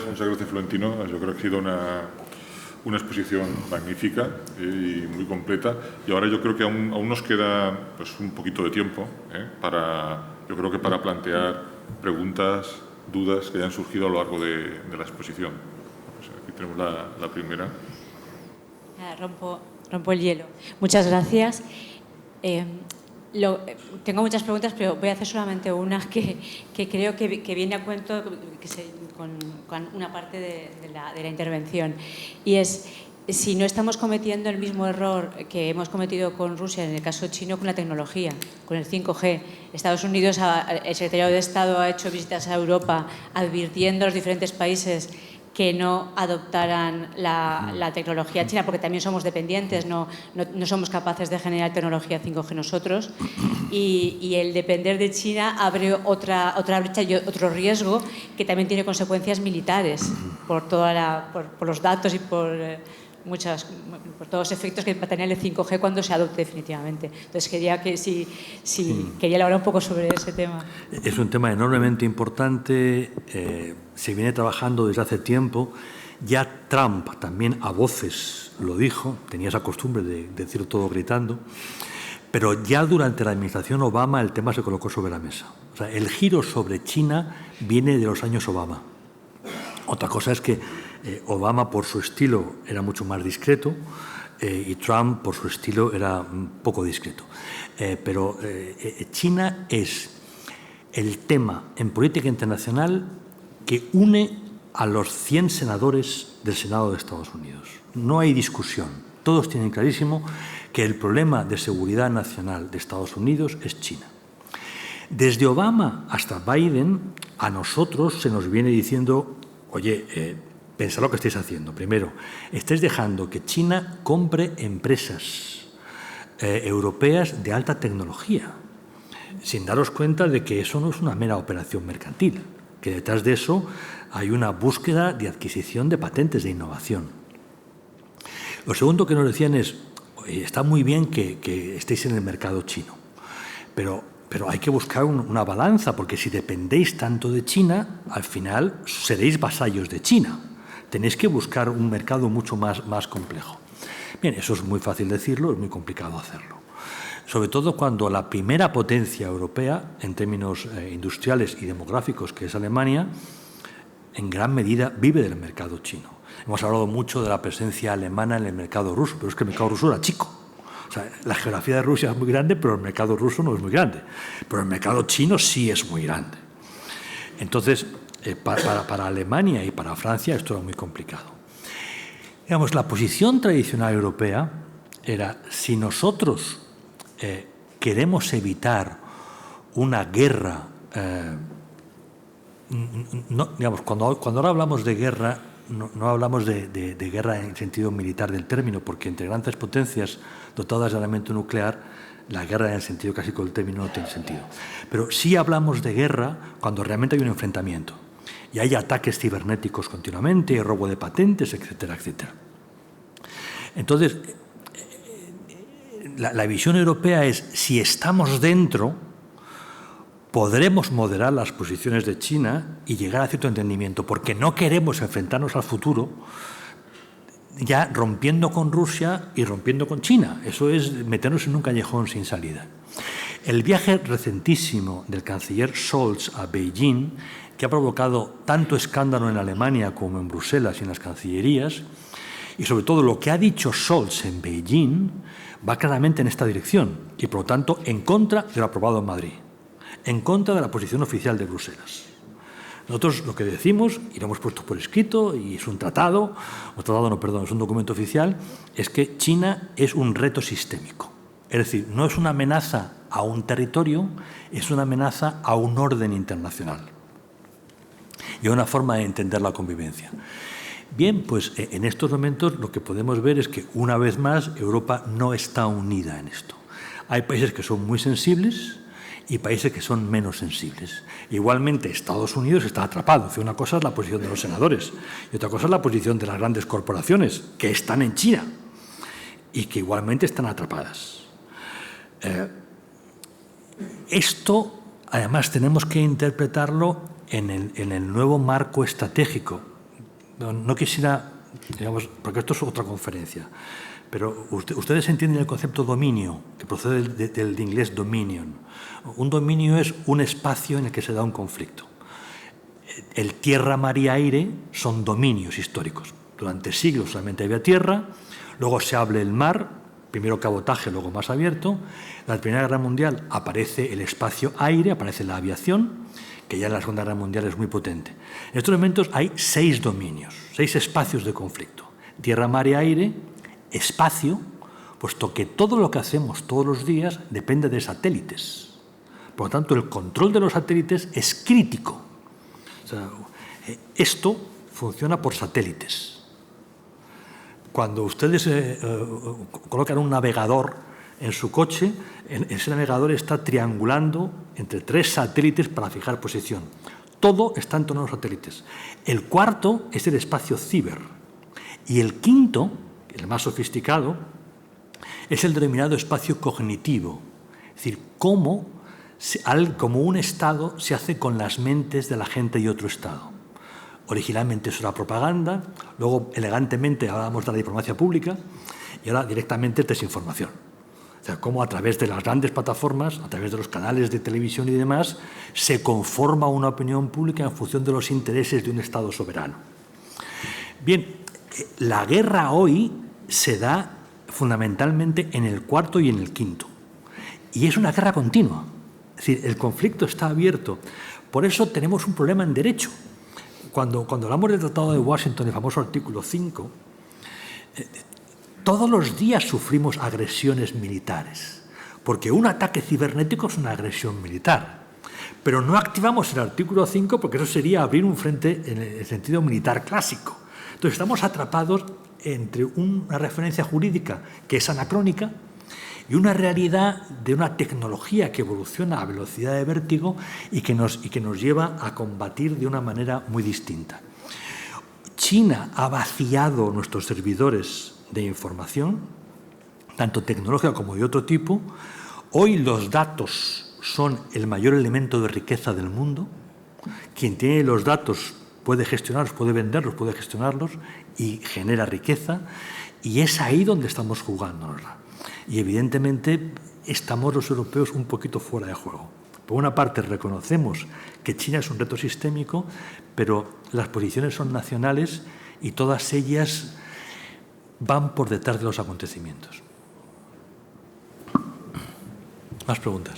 Florentino. Yo creo que ha sido una exposición magnífica y muy completa. Y ahora yo creo que aún nos queda pues, un poquito de tiempo yo creo que para plantear preguntas, dudas que hayan surgido a lo largo de la exposición. Pues aquí tenemos la primera. Rompo el hielo. Muchas gracias. Tengo muchas preguntas, pero voy a hacer solamente una que creo que viene a cuento con una parte de la intervención. Y es si no estamos cometiendo el mismo error que hemos cometido con Rusia, en el caso chino, con la tecnología, con el 5G. Estados Unidos, el secretario de Estado ha hecho visitas a Europa advirtiendo a los diferentes países que no adoptaran la tecnología china, porque también somos dependientes, no somos capaces de generar tecnología 5G nosotros. Y el depender de China abre otra brecha y otro riesgo que también tiene consecuencias militares por los datos y por todos los efectos que va a tener el 5G cuando se adopte definitivamente. Entonces, quería hablar un poco sobre ese tema. Es un tema enormemente importante, se viene trabajando desde hace tiempo. Ya Trump también a voces lo dijo, tenía esa costumbre de decir todo gritando, pero ya durante la administración Obama el tema se colocó sobre la mesa. O sea, el giro sobre China viene de los años Obama. Otra cosa es que Obama, por su estilo, era mucho más discreto y Trump, por su estilo, era poco discreto. Pero China es el tema en política internacional que une a los 100 senadores del Senado de Estados Unidos. No hay discusión. Todos tienen clarísimo que el problema de seguridad nacional de Estados Unidos es China. Desde Obama hasta Biden, a nosotros se nos viene diciendo, oye, pensad lo que estáis haciendo. Primero, estáis dejando que China compre empresas europeas de alta tecnología, sin daros cuenta de que eso no es una mera operación mercantil, que detrás de eso hay una búsqueda de adquisición de patentes de innovación. Lo segundo que nos decían es, oye, está muy bien que estéis en el mercado chino, pero hay que buscar una balanza, porque si dependéis tanto de China, al final seréis vasallos de China. Tenéis que buscar un mercado mucho más complejo. Bien, eso es muy fácil decirlo, es muy complicado hacerlo. Sobre todo cuando la primera potencia europea, en términos industriales y demográficos, que es Alemania, en gran medida vive del mercado chino. Hemos hablado mucho de la presencia alemana en el mercado ruso, pero es que el mercado ruso era chico. O sea, la geografía de Rusia es muy grande, pero el mercado ruso no es muy grande. Pero el mercado chino sí es muy grande. Entonces, para Alemania y para Francia esto era muy complicado. Digamos, la posición tradicional europea era, si nosotros queremos evitar una guerra, digamos, cuando ahora hablamos de guerra, no hablamos de guerra en sentido militar del término, porque entre grandes potencias dotadas de armamento nuclear, la guerra en el sentido clásico del término no tiene sentido. Pero sí hablamos de guerra cuando realmente hay un enfrentamiento. Y hay ataques cibernéticos continuamente, robo de patentes, etcétera, etcétera. Entonces, la visión europea es, si estamos dentro, podremos moderar las posiciones de China y llegar a cierto entendimiento, porque no queremos enfrentarnos al futuro ya rompiendo con Rusia y rompiendo con China. Eso es meternos en un callejón sin salida. El viaje recentísimo del canciller Scholz a Beijing, que ha provocado tanto escándalo en Alemania como en Bruselas y en las cancillerías, y sobre todo lo que ha dicho Scholz en Beijing, va claramente en esta dirección y, por lo tanto, en contra de lo aprobado en Madrid, en contra de la posición oficial de Bruselas. Nosotros lo que decimos, y lo hemos puesto por escrito, y es un tratado, es un documento oficial, es que China es un reto sistémico. Es decir, no es una amenaza a un territorio, es una amenaza a un orden internacional. Y una forma de entender la convivencia. Bien, pues en estos momentos lo que podemos ver es que, una vez más, Europa no está unida en esto. Hay países que son muy sensibles y países que son menos sensibles. Igualmente, Estados Unidos está atrapado. Una cosa es la posición de los senadores y otra cosa es la posición de las grandes corporaciones que están en China y que igualmente están atrapadas. Esto, además, tenemos que interpretarlo en el nuevo marco estratégico. No quisiera, digamos, porque esto es otra conferencia, pero ustedes entienden el concepto dominio, que procede del inglés dominion. Un dominio es un espacio en el que se da un conflicto. El tierra, mar y aire son dominios históricos. Durante siglos solamente había tierra, luego se abre el mar, primero cabotaje, luego más abierto. En la Primera Guerra Mundial aparece el espacio aire, aparece la aviación, que ya en la Segunda Guerra Mundial es muy potente. En estos momentos hay 6 dominios, 6 espacios de conflicto. Tierra, mar y aire, espacio, puesto que todo lo que hacemos todos los días depende de satélites. Por lo tanto, el control de los satélites es crítico. O sea, esto funciona por satélites. Cuando ustedes colocan un navegador en su coche, ese navegador está triangulando entre 3 satélites para fijar posición. Todo está en torno a los satélites. El cuarto es el espacio ciber. Y el quinto, el más sofisticado, es el denominado espacio cognitivo. Es decir, cómo un Estado se hace con las mentes de la gente y otro Estado. Originalmente eso era propaganda, luego elegantemente hablábamos de la diplomacia pública y ahora directamente desinformación. O sea, cómo a través de las grandes plataformas, a través de los canales de televisión y demás, se conforma una opinión pública en función de los intereses de un Estado soberano. Bien, la guerra hoy se da fundamentalmente en el cuarto y en el quinto. Y es una guerra continua. Es decir, el conflicto está abierto. Por eso tenemos un problema en derecho. Cuando hablamos del Tratado de Washington, el famoso artículo 5, todos los días sufrimos agresiones militares, porque un ataque cibernético es una agresión militar. Pero no activamos el artículo 5 porque eso sería abrir un frente en el sentido militar clásico. Entonces estamos atrapados entre una referencia jurídica que es anacrónica y una realidad de una tecnología que evoluciona a velocidad de vértigo y que nos lleva a combatir de una manera muy distinta. China ha vaciado nuestros servidores de información, tanto tecnológica como de otro tipo. Hoy los datos son el mayor elemento de riqueza del mundo. Quien tiene los datos puede gestionarlos, puede venderlos, puede gestionarlos y genera riqueza. Y es ahí donde estamos jugándonosla. Y evidentemente estamos los europeos un poquito fuera de juego. Por una parte reconocemos que China es un reto sistémico, pero las posiciones son nacionales y todas ellas van por detrás de los acontecimientos. ¿Más preguntas?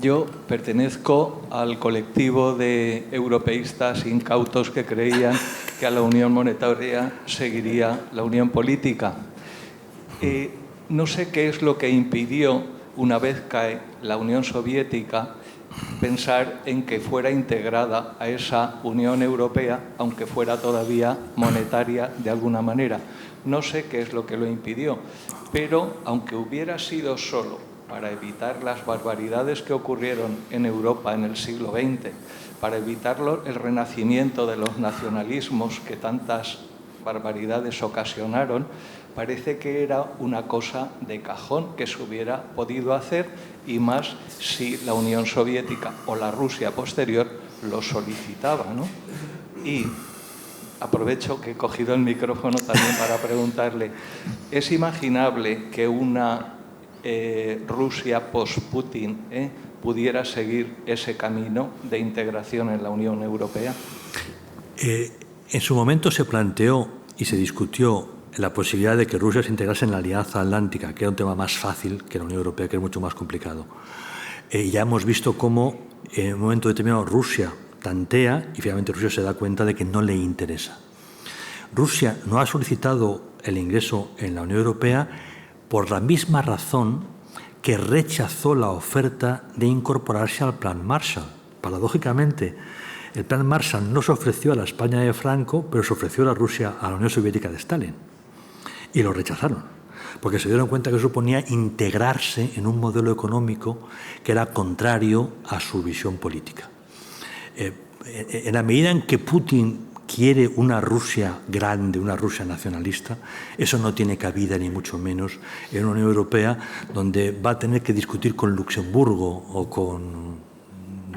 Yo pertenezco al colectivo de europeístas incautos que creían que a la Unión Monetaria seguiría la Unión Política. No sé qué es lo que impidió, una vez cae la Unión Soviética, pensar en que fuera integrada a esa Unión Europea, aunque fuera todavía monetaria de alguna manera. No sé qué es lo que lo impidió, pero aunque hubiera sido solo para evitar las barbaridades que ocurrieron en Europa en el siglo XX, para evitar el renacimiento de los nacionalismos que tantas barbaridades ocasionaron, parece que era una cosa de cajón que se hubiera podido hacer, y más si la Unión Soviética o la Rusia posterior lo solicitaba, ¿no? Y aprovecho que he cogido el micrófono también para preguntarle, ¿es imaginable que una Rusia post-Putin pudiera seguir ese camino de integración en la Unión Europea? En su momento se planteó y se discutió la posibilidad de que Rusia se integrase en la Alianza Atlántica, que era un tema más fácil que la Unión Europea, que es mucho más complicado. Ya hemos visto cómo en un momento determinado Rusia tantea y finalmente Rusia se da cuenta de que no le interesa. Rusia no ha solicitado el ingreso en la Unión Europea por la misma razón que rechazó la oferta de incorporarse al Plan Marshall. Paradójicamente, El plan Marshall no se ofreció a la España de Franco, pero se ofreció a la Rusia, a la Unión Soviética de Stalin. Y lo rechazaron, porque se dieron cuenta que suponía integrarse en un modelo económico que era contrario a su visión política. En la medida en que Putin quiere una Rusia grande, una Rusia nacionalista, eso no tiene cabida ni mucho menos en una Unión Europea donde va a tener que discutir con Luxemburgo o con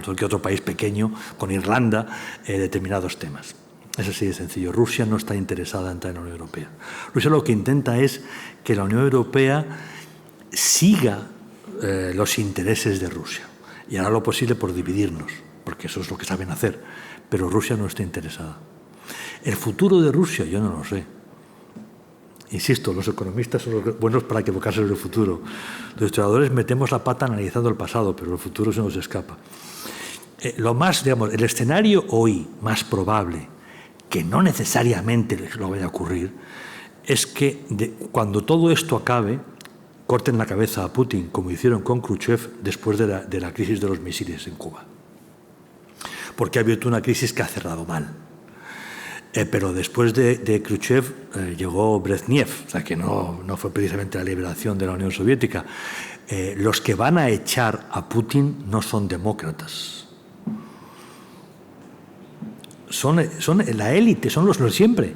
cualquier otro país pequeño, con Irlanda, determinados temas. Es así de sencillo. Rusia no está interesada en entrar en la Unión Europea. Rusia lo que intenta es que la Unión Europea siga los intereses de Rusia y hará lo posible por dividirnos, porque eso es lo que saben hacer, pero Rusia no está interesada. El futuro de Rusia yo no lo sé. Insisto, los economistas son los buenos para equivocarse sobre el futuro. Los historiadores metemos la pata analizando el pasado, pero el futuro se nos escapa. El escenario hoy más probable, que no necesariamente lo vaya a ocurrir, es que cuando todo esto acabe, corten la cabeza a Putin, como hicieron con Khrushchev después de la crisis de los misiles en Cuba. Porque ha habido una crisis que ha cerrado mal. Pero después de Khrushchev llegó Brezhnev, o sea que no fue precisamente la liberación de la Unión Soviética. Los que van a echar a Putin no son demócratas. Son la élite, son los de siempre.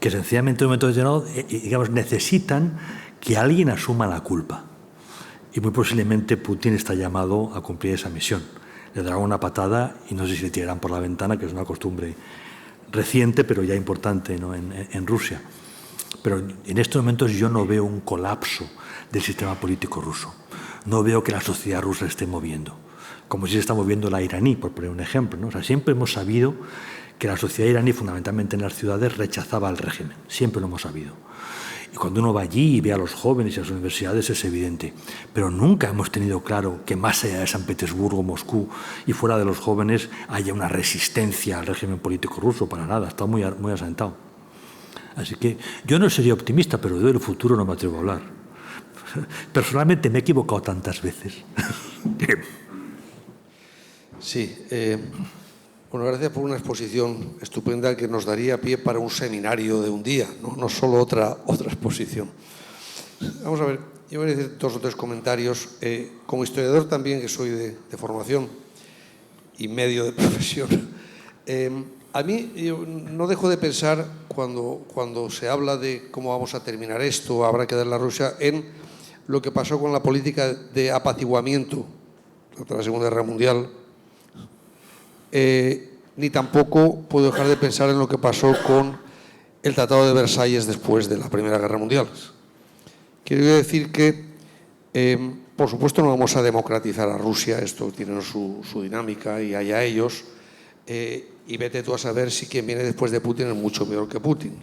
Que sencillamente en un momento determinado, digamos, necesitan que alguien asuma la culpa. Y muy posiblemente Putin está llamado a cumplir esa misión. Le darán una patada y no sé si le tirarán por la ventana, que es una costumbre reciente, pero ya importante, ¿no? en Rusia. Pero en estos momentos yo no veo un colapso del sistema político ruso. No veo que la sociedad rusa esté moviendo, como si se está moviendo la iraní, por poner un ejemplo, ¿no? O sea, siempre hemos sabido que la sociedad iraní, fundamentalmente en las ciudades, rechazaba al régimen. Siempre lo hemos sabido. Y cuando uno va allí y ve a los jóvenes y a las universidades es evidente. Pero nunca hemos tenido claro que más allá de San Petersburgo, Moscú y fuera de los jóvenes haya una resistencia al régimen político ruso. Para nada, está muy asentado. Así que yo no sería optimista, pero yo del futuro no me atrevo a hablar. Personalmente me he equivocado tantas veces. Sí. Bueno, gracias por una exposición estupenda que nos daría pie para un seminario de un día, no solo otra exposición. Vamos a ver, yo voy a decir 2 o 3 comentarios. Como historiador también, que soy de formación y medio de profesión, a mí yo no dejo de pensar cuando se habla de cómo vamos a terminar esto, habrá que dar la Rusia, en lo que pasó con la política de apaciguamiento durante la Segunda Guerra Mundial. Ni tampoco puedo dejar de pensar en lo que pasó con el Tratado de Versalles después de la Primera Guerra Mundial. Quiero decir que, por supuesto, no vamos a democratizar a Rusia, esto tiene su dinámica y allá ellos, y vete tú a saber si quien viene después de Putin es mucho peor que Putin.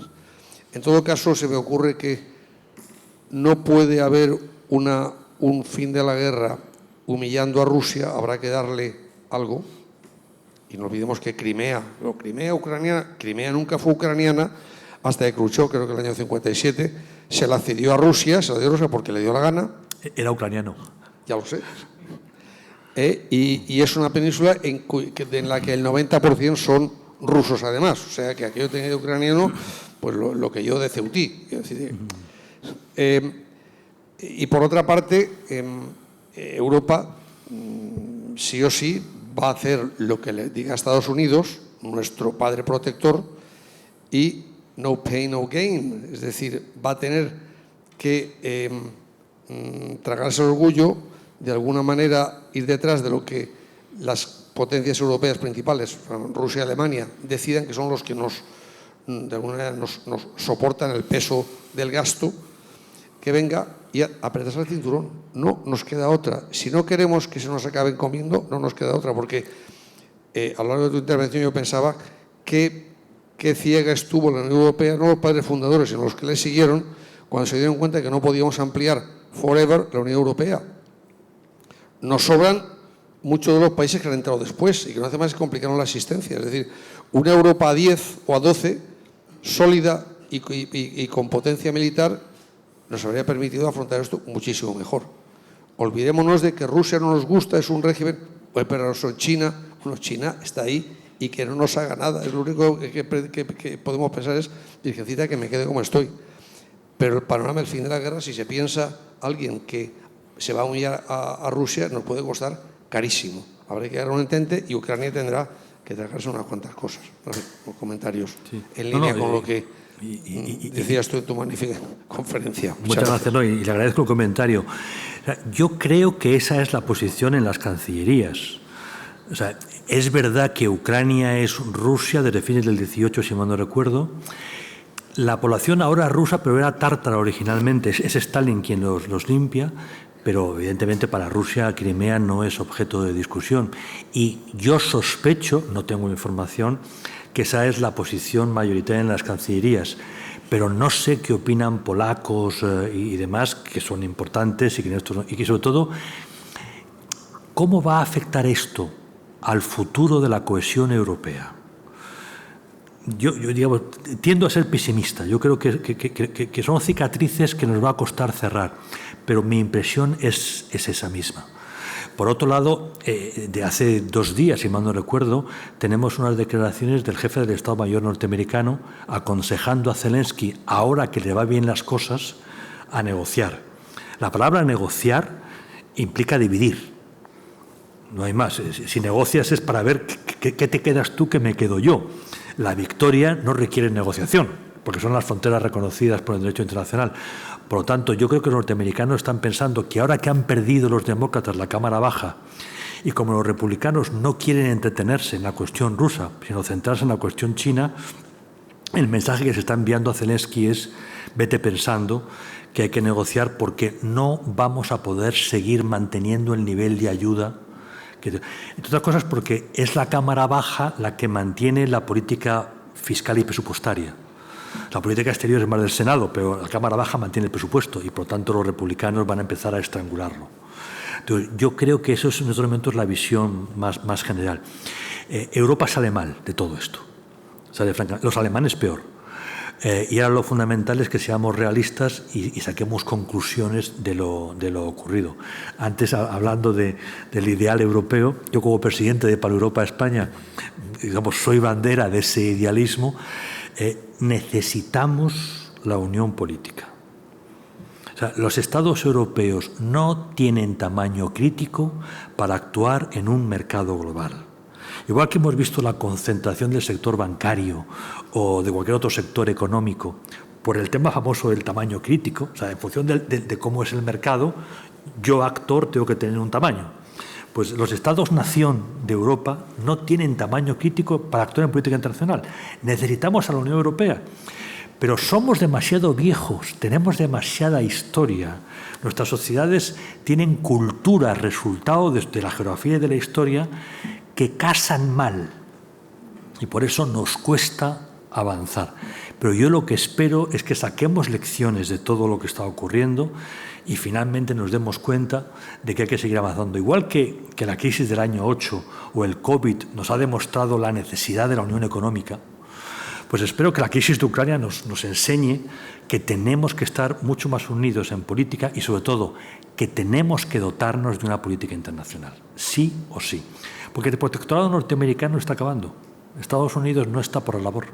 En todo caso, se me ocurre que no puede haber un fin de la guerra humillando a Rusia, habrá que darle algo. Y no olvidemos que Crimea nunca fue ucraniana hasta que Khrushchev, creo que en el año 57, se la cedió a Rusia, porque le dio la gana. Era ucraniano. Ya lo sé. Y es una península en la que el 90% son rusos además. O sea que aquello tenía de ucraniano, pues lo que yo de ceutí. Y por otra parte, Europa sí o sí va a hacer lo que le diga a Estados Unidos, nuestro padre protector, y no pain, no gain. Es decir, va a tener que tragarse el orgullo, de alguna manera ir detrás de lo que las potencias europeas principales, Rusia y Alemania, decidan, que son los que de alguna manera nos soportan el peso del gasto, que venga y apretarse el cinturón. No nos queda otra. Si no queremos que se nos acaben comiendo, no nos queda otra, porque a lo largo de tu intervención yo pensaba que ciega estuvo la Unión Europea, no los padres fundadores, sino los que le siguieron, cuando se dieron cuenta que no podíamos ampliar forever la Unión Europea. Nos sobran muchos de los países que han entrado después y que no hace más que complicar la asistencia. Es decir, una Europa a 10 o a 12, sólida y con potencia militar, nos habría permitido afrontar esto muchísimo mejor. Olvidémonos de que Rusia no nos gusta, es un régimen, pero son China Bueno, China está ahí y que no nos haga nada. Es lo único que podemos pensar es, Virgencita, que me quede como estoy. Pero el panorama del fin de la guerra, si se piensa alguien que se va a unir a Rusia, nos puede costar carísimo. Habrá que dar un entente y Ucrania tendrá que tragarse unas cuantas cosas. No sé, los comentarios en línea con lo que decías tú en tu magnífica conferencia. Muchas gracias, y le agradezco el comentario. O sea, yo creo que esa es la posición en las cancillerías. O sea, es verdad que Ucrania es Rusia desde fines del 18, si mal no recuerdo. La población ahora es rusa, pero era tártara originalmente. Es Stalin quien los limpia, pero evidentemente para Rusia Crimea no es objeto de discusión. Y yo sospecho, no tengo información, que esa es la posición mayoritaria en las cancillerías. Pero no sé qué opinan polacos y demás, que son importantes y que sobre todo, ¿cómo va a afectar esto al futuro de la cohesión europea? Yo digamos, tiendo a ser pesimista. Yo creo que son cicatrices que nos va a costar cerrar, pero mi impresión es esa misma. Por otro lado, de hace 2 días, si mal no recuerdo, tenemos unas declaraciones del jefe del Estado Mayor norteamericano aconsejando a Zelensky, ahora que le va bien las cosas, a negociar. La palabra negociar implica dividir. No hay más. Si negocias es para ver qué te quedas tú, qué me quedo yo. La victoria no requiere negociación, porque son las fronteras reconocidas por el derecho internacional. Por lo tanto, yo creo que los norteamericanos están pensando que ahora que han perdido los demócratas la Cámara Baja y como los republicanos no quieren entretenerse en la cuestión rusa, sino centrarse en la cuestión china, el mensaje que se está enviando a Zelensky es: vete pensando que hay que negociar porque no vamos a poder seguir manteniendo el nivel de ayuda. Entre otras cosas porque es la Cámara Baja la que mantiene la política fiscal y presupuestaria. La política exterior es más del Senado, pero la Cámara Baja mantiene el presupuesto y, por tanto, los republicanos van a empezar a estrangularlo. Entonces, yo creo que eso es, en estos momentos, la visión más general. Europa sale mal de todo esto. Sale francamente. Los alemanes peor. Y ahora lo fundamental es que seamos realistas y saquemos conclusiones de lo ocurrido. Antes, hablando del ideal europeo, yo como presidente de Para Europa España, digamos, soy bandera de ese idealismo. Necesitamos la unión política. O sea, los estados europeos no tienen tamaño crítico para actuar en un mercado global. Igual que hemos visto la concentración del sector bancario o de cualquier otro sector económico por el tema famoso del tamaño crítico, o sea, en función de cómo es el mercado, yo, actor, tengo que tener un tamaño. Pues los estados-nación de Europa no tienen tamaño crítico para actuar en política internacional. Necesitamos a la Unión Europea. Pero somos demasiado viejos, tenemos demasiada historia. Nuestras sociedades tienen cultura, resultado de la geografía y de la historia, que casan mal. Y por eso nos cuesta avanzar. Pero yo lo que espero es que saquemos lecciones de todo lo que está ocurriendo y finalmente nos demos cuenta de que hay que seguir avanzando. Igual que la crisis del año 8 o el COVID nos ha demostrado la necesidad de la unión económica, pues espero que la crisis de Ucrania nos enseñe que tenemos que estar mucho más unidos en política y, sobre todo, que tenemos que dotarnos de una política internacional, sí o sí. Porque el protectorado norteamericano está acabando. Estados Unidos no está por la labor.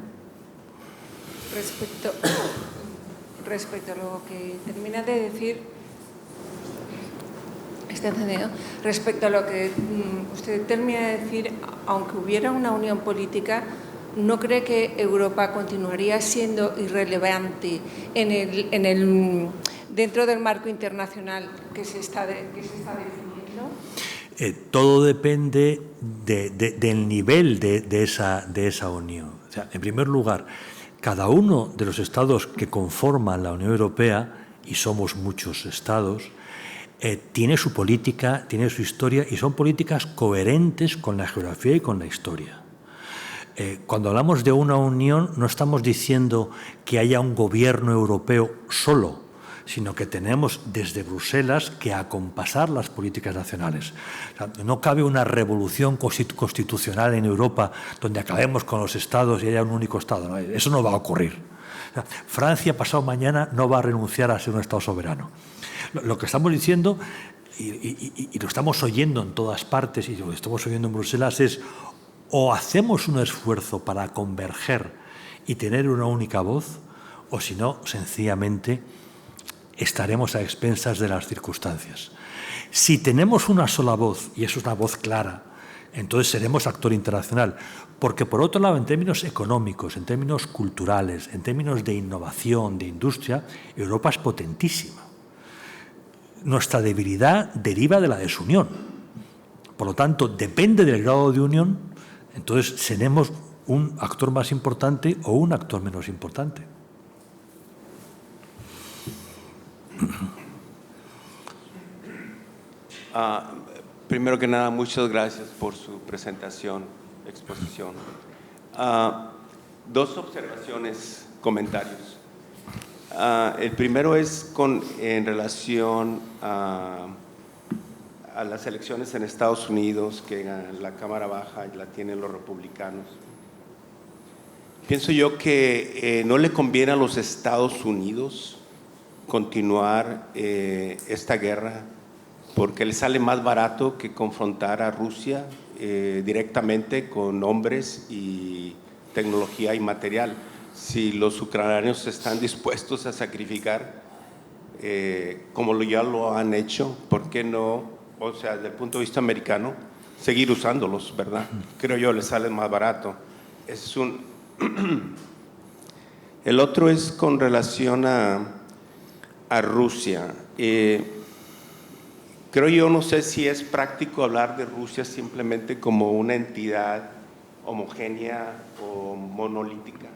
Respecto a lo que termina de decir, está encendido. Respecto a lo que usted termina de decir, aunque hubiera una unión política, ¿no cree que Europa continuaría siendo irrelevante dentro del marco internacional que se está definiendo? Todo depende del nivel de esa unión. O sea, en primer lugar, cada uno de los estados que conforman la Unión Europea, y somos muchos estados, tiene su política, tiene su historia, y son políticas coherentes con la geografía y con la historia. Cuando hablamos de una unión, no estamos diciendo que haya un gobierno europeo solo, sino que tenemos desde Bruselas que acompasar las políticas nacionales. O sea, no cabe una revolución constitucional en Europa donde acabemos con los estados y haya un único estado. ¿No? Eso no va a ocurrir. O sea, Francia, pasado mañana, no va a renunciar a ser un estado soberano. Lo que estamos diciendo y lo estamos oyendo en todas partes y lo estamos oyendo en Bruselas, es o hacemos un esfuerzo para converger y tener una única voz, o si no, sencillamente estaremos a expensas de las circunstancias. Si tenemos una sola voz, y eso es una voz clara, entonces seremos actor internacional. Porque, por otro lado, en términos económicos, en términos culturales, en términos de innovación, de industria, Europa es potentísima. Nuestra debilidad deriva de la desunión. Por lo tanto, depende del grado de unión, entonces seremos un actor más importante o un actor menos importante. Primero que nada, muchas gracias por su presentación, exposición. Dos observaciones, comentarios. El primero es en relación a las elecciones en Estados Unidos, que la Cámara Baja la tienen los republicanos. Pienso yo que no le conviene a los Estados Unidos continuar esta guerra, porque le sale más barato que confrontar a Rusia directamente con hombres y tecnología y material. Si los ucranianos están dispuestos a sacrificar, como ya lo han hecho, ¿por qué no? O sea, desde el punto de vista americano, seguir usándolos, ¿verdad? Creo yo, les sale más barato. Es un... El otro es con relación a Rusia. Creo yo, no sé si es práctico hablar de Rusia simplemente como una entidad homogénea o monolítica,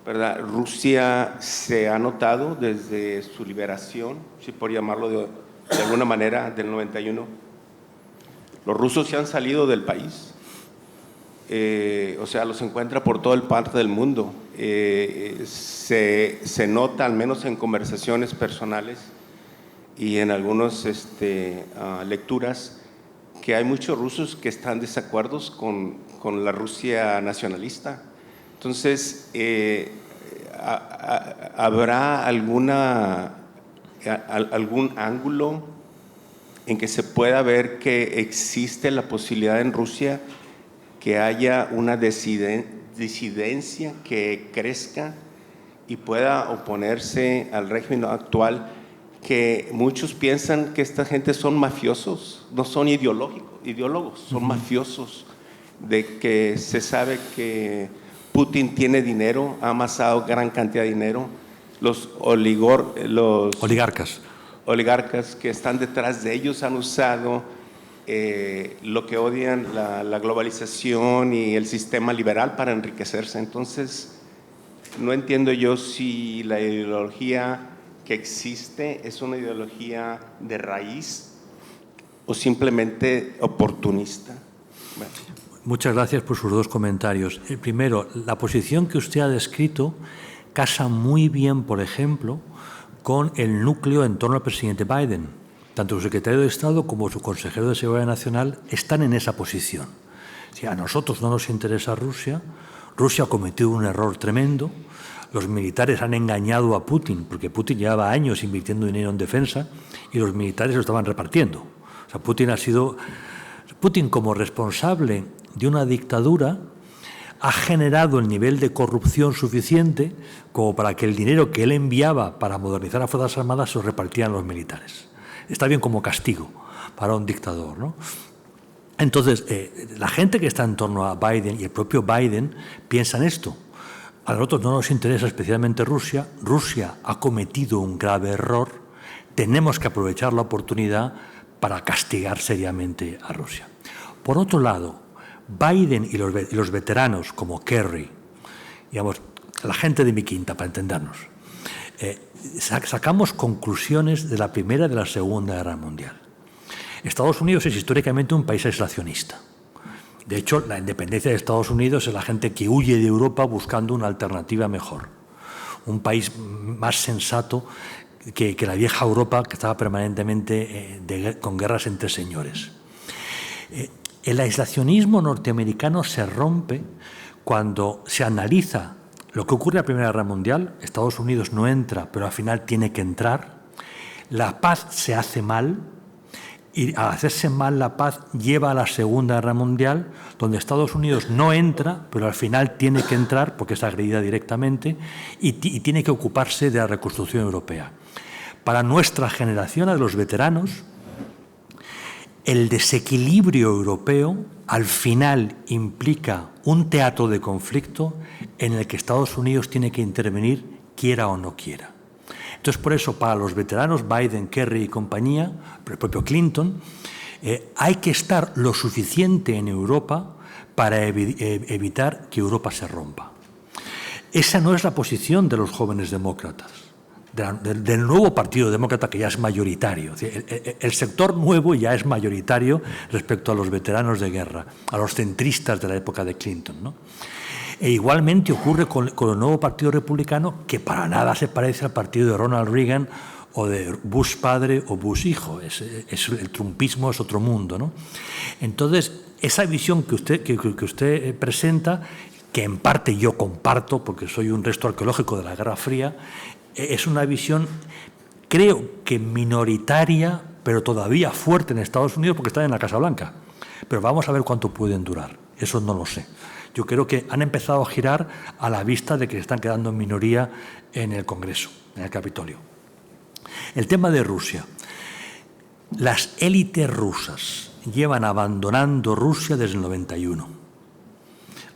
¿verdad? Rusia se ha notado desde su liberación, si por llamarlo de alguna manera, del 91. Los rusos se han salido del país, o sea, los encuentra por toda parte del mundo. Se nota, al menos en conversaciones personales y en algunas lecturas, que hay muchos rusos que están en desacuerdo con la Rusia nacionalista. Entonces, ¿habrá algún ángulo en que se pueda ver que existe la posibilidad en Rusia que haya una disidencia que crezca y pueda oponerse al régimen actual, que muchos piensan que esta gente son mafiosos, no son ideólogos, son mafiosos, de que se sabe que Putin tiene dinero, ha amasado gran cantidad de dinero, los oligarcas que están detrás de ellos han usado lo que odian, la globalización y el sistema liberal para enriquecerse. Entonces, no entiendo yo si la ideología que existe es una ideología de raíz o simplemente oportunista. Bueno. Muchas gracias por sus dos comentarios. El primero, la posición que usted ha descrito casa muy bien, por ejemplo, con el núcleo en torno al presidente Biden. Tanto su secretario de Estado como su consejero de Seguridad Nacional están en esa posición. Si a nosotros no nos interesa Rusia, Rusia ha cometido un error tremendo. Los militares han engañado a Putin, porque Putin llevaba años invirtiendo dinero en defensa y los militares lo estaban repartiendo. O sea, Putin como responsable de una dictadura ha generado el nivel de corrupción suficiente como para que el dinero que él enviaba para modernizar las Fuerzas Armadas se lo repartieran los militares. Está bien como castigo para un dictador, ¿no? Entonces, la gente que está en torno a Biden y el propio Biden piensan esto. A nosotros no nos interesa especialmente Rusia. Rusia ha cometido un grave error. Tenemos que aprovechar la oportunidad para castigar seriamente a Rusia. Por otro lado, Biden y los veteranos como Kerry, digamos, la gente de mi quinta, para entendernos, sacamos conclusiones de la Primera y de la Segunda Guerra Mundial. Estados Unidos es históricamente un país aislacionista. De hecho, la independencia de Estados Unidos es la gente que huye de Europa buscando una alternativa mejor. Un país más sensato que la vieja Europa, que estaba permanentemente con guerras entre señores. El aislacionismo norteamericano se rompe cuando se analiza lo que ocurre en la Primera Guerra Mundial. Estados Unidos no entra, pero al final tiene que entrar. La paz se hace mal. y al hacerse mal la paz lleva a la Segunda Guerra Mundial, donde Estados Unidos no entra, pero al final tiene que entrar porque es agredida directamente y tiene que ocuparse de la reconstrucción europea. Para nuestra generación, a los veteranos, el desequilibrio europeo al final implica un teatro de conflicto en el que Estados Unidos tiene que intervenir, quiera o no quiera. Entonces, por eso, para los veteranos, Biden, Kerry y compañía, el propio Clinton, hay que estar lo suficiente en Europa para evitar que Europa se rompa. Esa no es la posición de los jóvenes demócratas, del nuevo Partido Demócrata, que ya es mayoritario. El sector nuevo ya es mayoritario respecto a los veteranos de guerra, a los centristas de la época de Clinton, ¿no? E igualmente ocurre con el nuevo Partido Republicano, que para nada se parece al partido de Ronald Reagan o de Bush padre o Bush hijo. El trumpismo es otro mundo, ¿no? Entonces, esa visión que usted presenta, que en parte yo comparto, porque soy un resto arqueológico de la Guerra Fría, es una visión, creo que minoritaria, pero todavía fuerte en Estados Unidos, porque están en la Casa Blanca. Pero vamos a ver cuánto pueden durar. Eso no lo sé. Yo creo que han empezado a girar a la vista de que se están quedando en minoría en el Congreso, en el Capitolio. El tema de Rusia. Las élites rusas llevan abandonando Rusia desde el 91.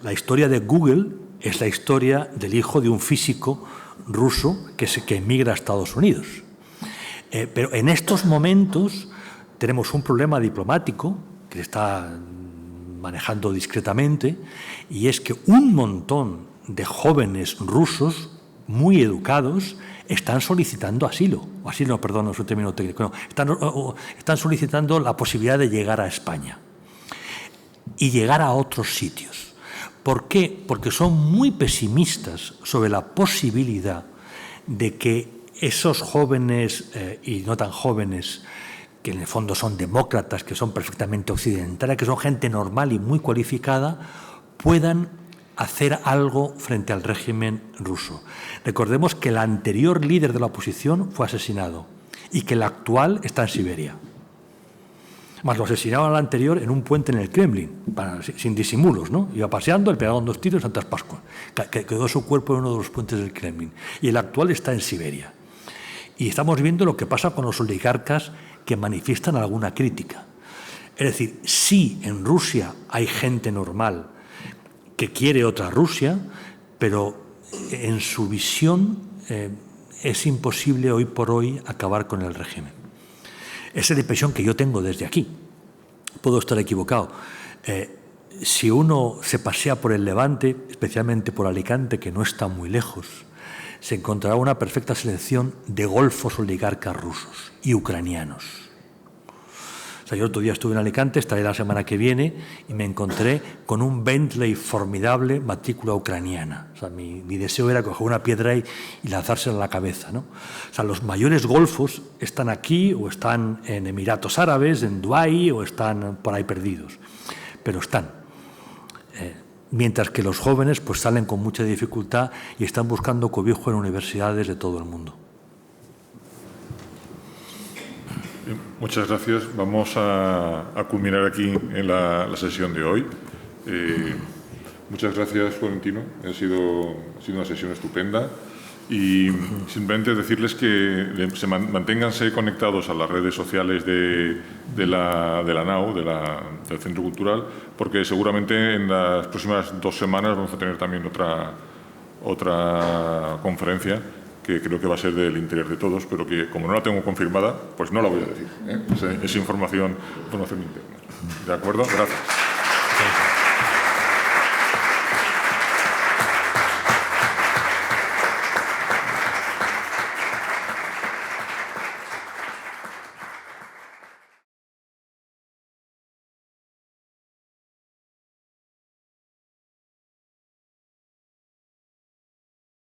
La historia de Google es la historia del hijo de un físico ruso que emigra a Estados Unidos. Pero en estos momentos tenemos un problema diplomático que está manejando discretamente, y es que un montón de jóvenes rusos muy educados están solicitando asilo. Asilo, perdón, no es un término técnico. No, están solicitando la posibilidad de llegar a España y llegar a otros sitios. ¿Por qué? Porque son muy pesimistas sobre la posibilidad de que esos jóvenes y no tan jóvenes, que en el fondo son demócratas, que son perfectamente occidentales, que son gente normal y muy cualificada, puedan hacer algo frente al régimen ruso. Recordemos que el anterior líder de la oposición fue asesinado y que el actual está en Siberia. Más lo asesinaron al anterior en un puente en el Kremlin, sin disimulos, ¿no? Iba paseando, le pegaron 2 tiros en Santas Pascuas. Quedó su cuerpo en uno de los puentes del Kremlin. Y el actual está en Siberia. Y estamos viendo lo que pasa con los oligarcas que manifiestan alguna crítica. Es decir, sí, en Rusia hay gente normal que quiere otra Rusia, pero en su visión es imposible hoy por hoy acabar con el régimen. Esa es la impresión que yo tengo desde aquí. Puedo estar equivocado. Si uno se pasea por el Levante, especialmente por Alicante, que no está muy lejos, se encontrará una perfecta selección de golfos oligarcas rusos y ucranianos. O sea, yo otro día estuve en Alicante, estaré la semana que viene, y me encontré con un Bentley formidable, matrícula ucraniana. O sea, mi deseo era coger una piedra y lanzársela a la cabeza, ¿no? O sea, los mayores golfos están aquí, o están en Emiratos Árabes, en Dubái, o están por ahí perdidos. Pero están. Mientras que los jóvenes pues salen con mucha dificultad y están buscando cobijo en universidades de todo el mundo. Muchas gracias. Vamos a culminar aquí en la sesión de hoy. Muchas gracias, Florentino. Ha sido una sesión estupenda. Y simplemente decirles que manténganse conectados a las redes sociales de la NAO, del Centro Cultural, porque seguramente en las próximas 2 semanas vamos a tener también otra conferencia que creo que va a ser del interés de todos, pero que como no la tengo confirmada, pues no la voy a decir. Es información interna. ¿De acuerdo? Gracias.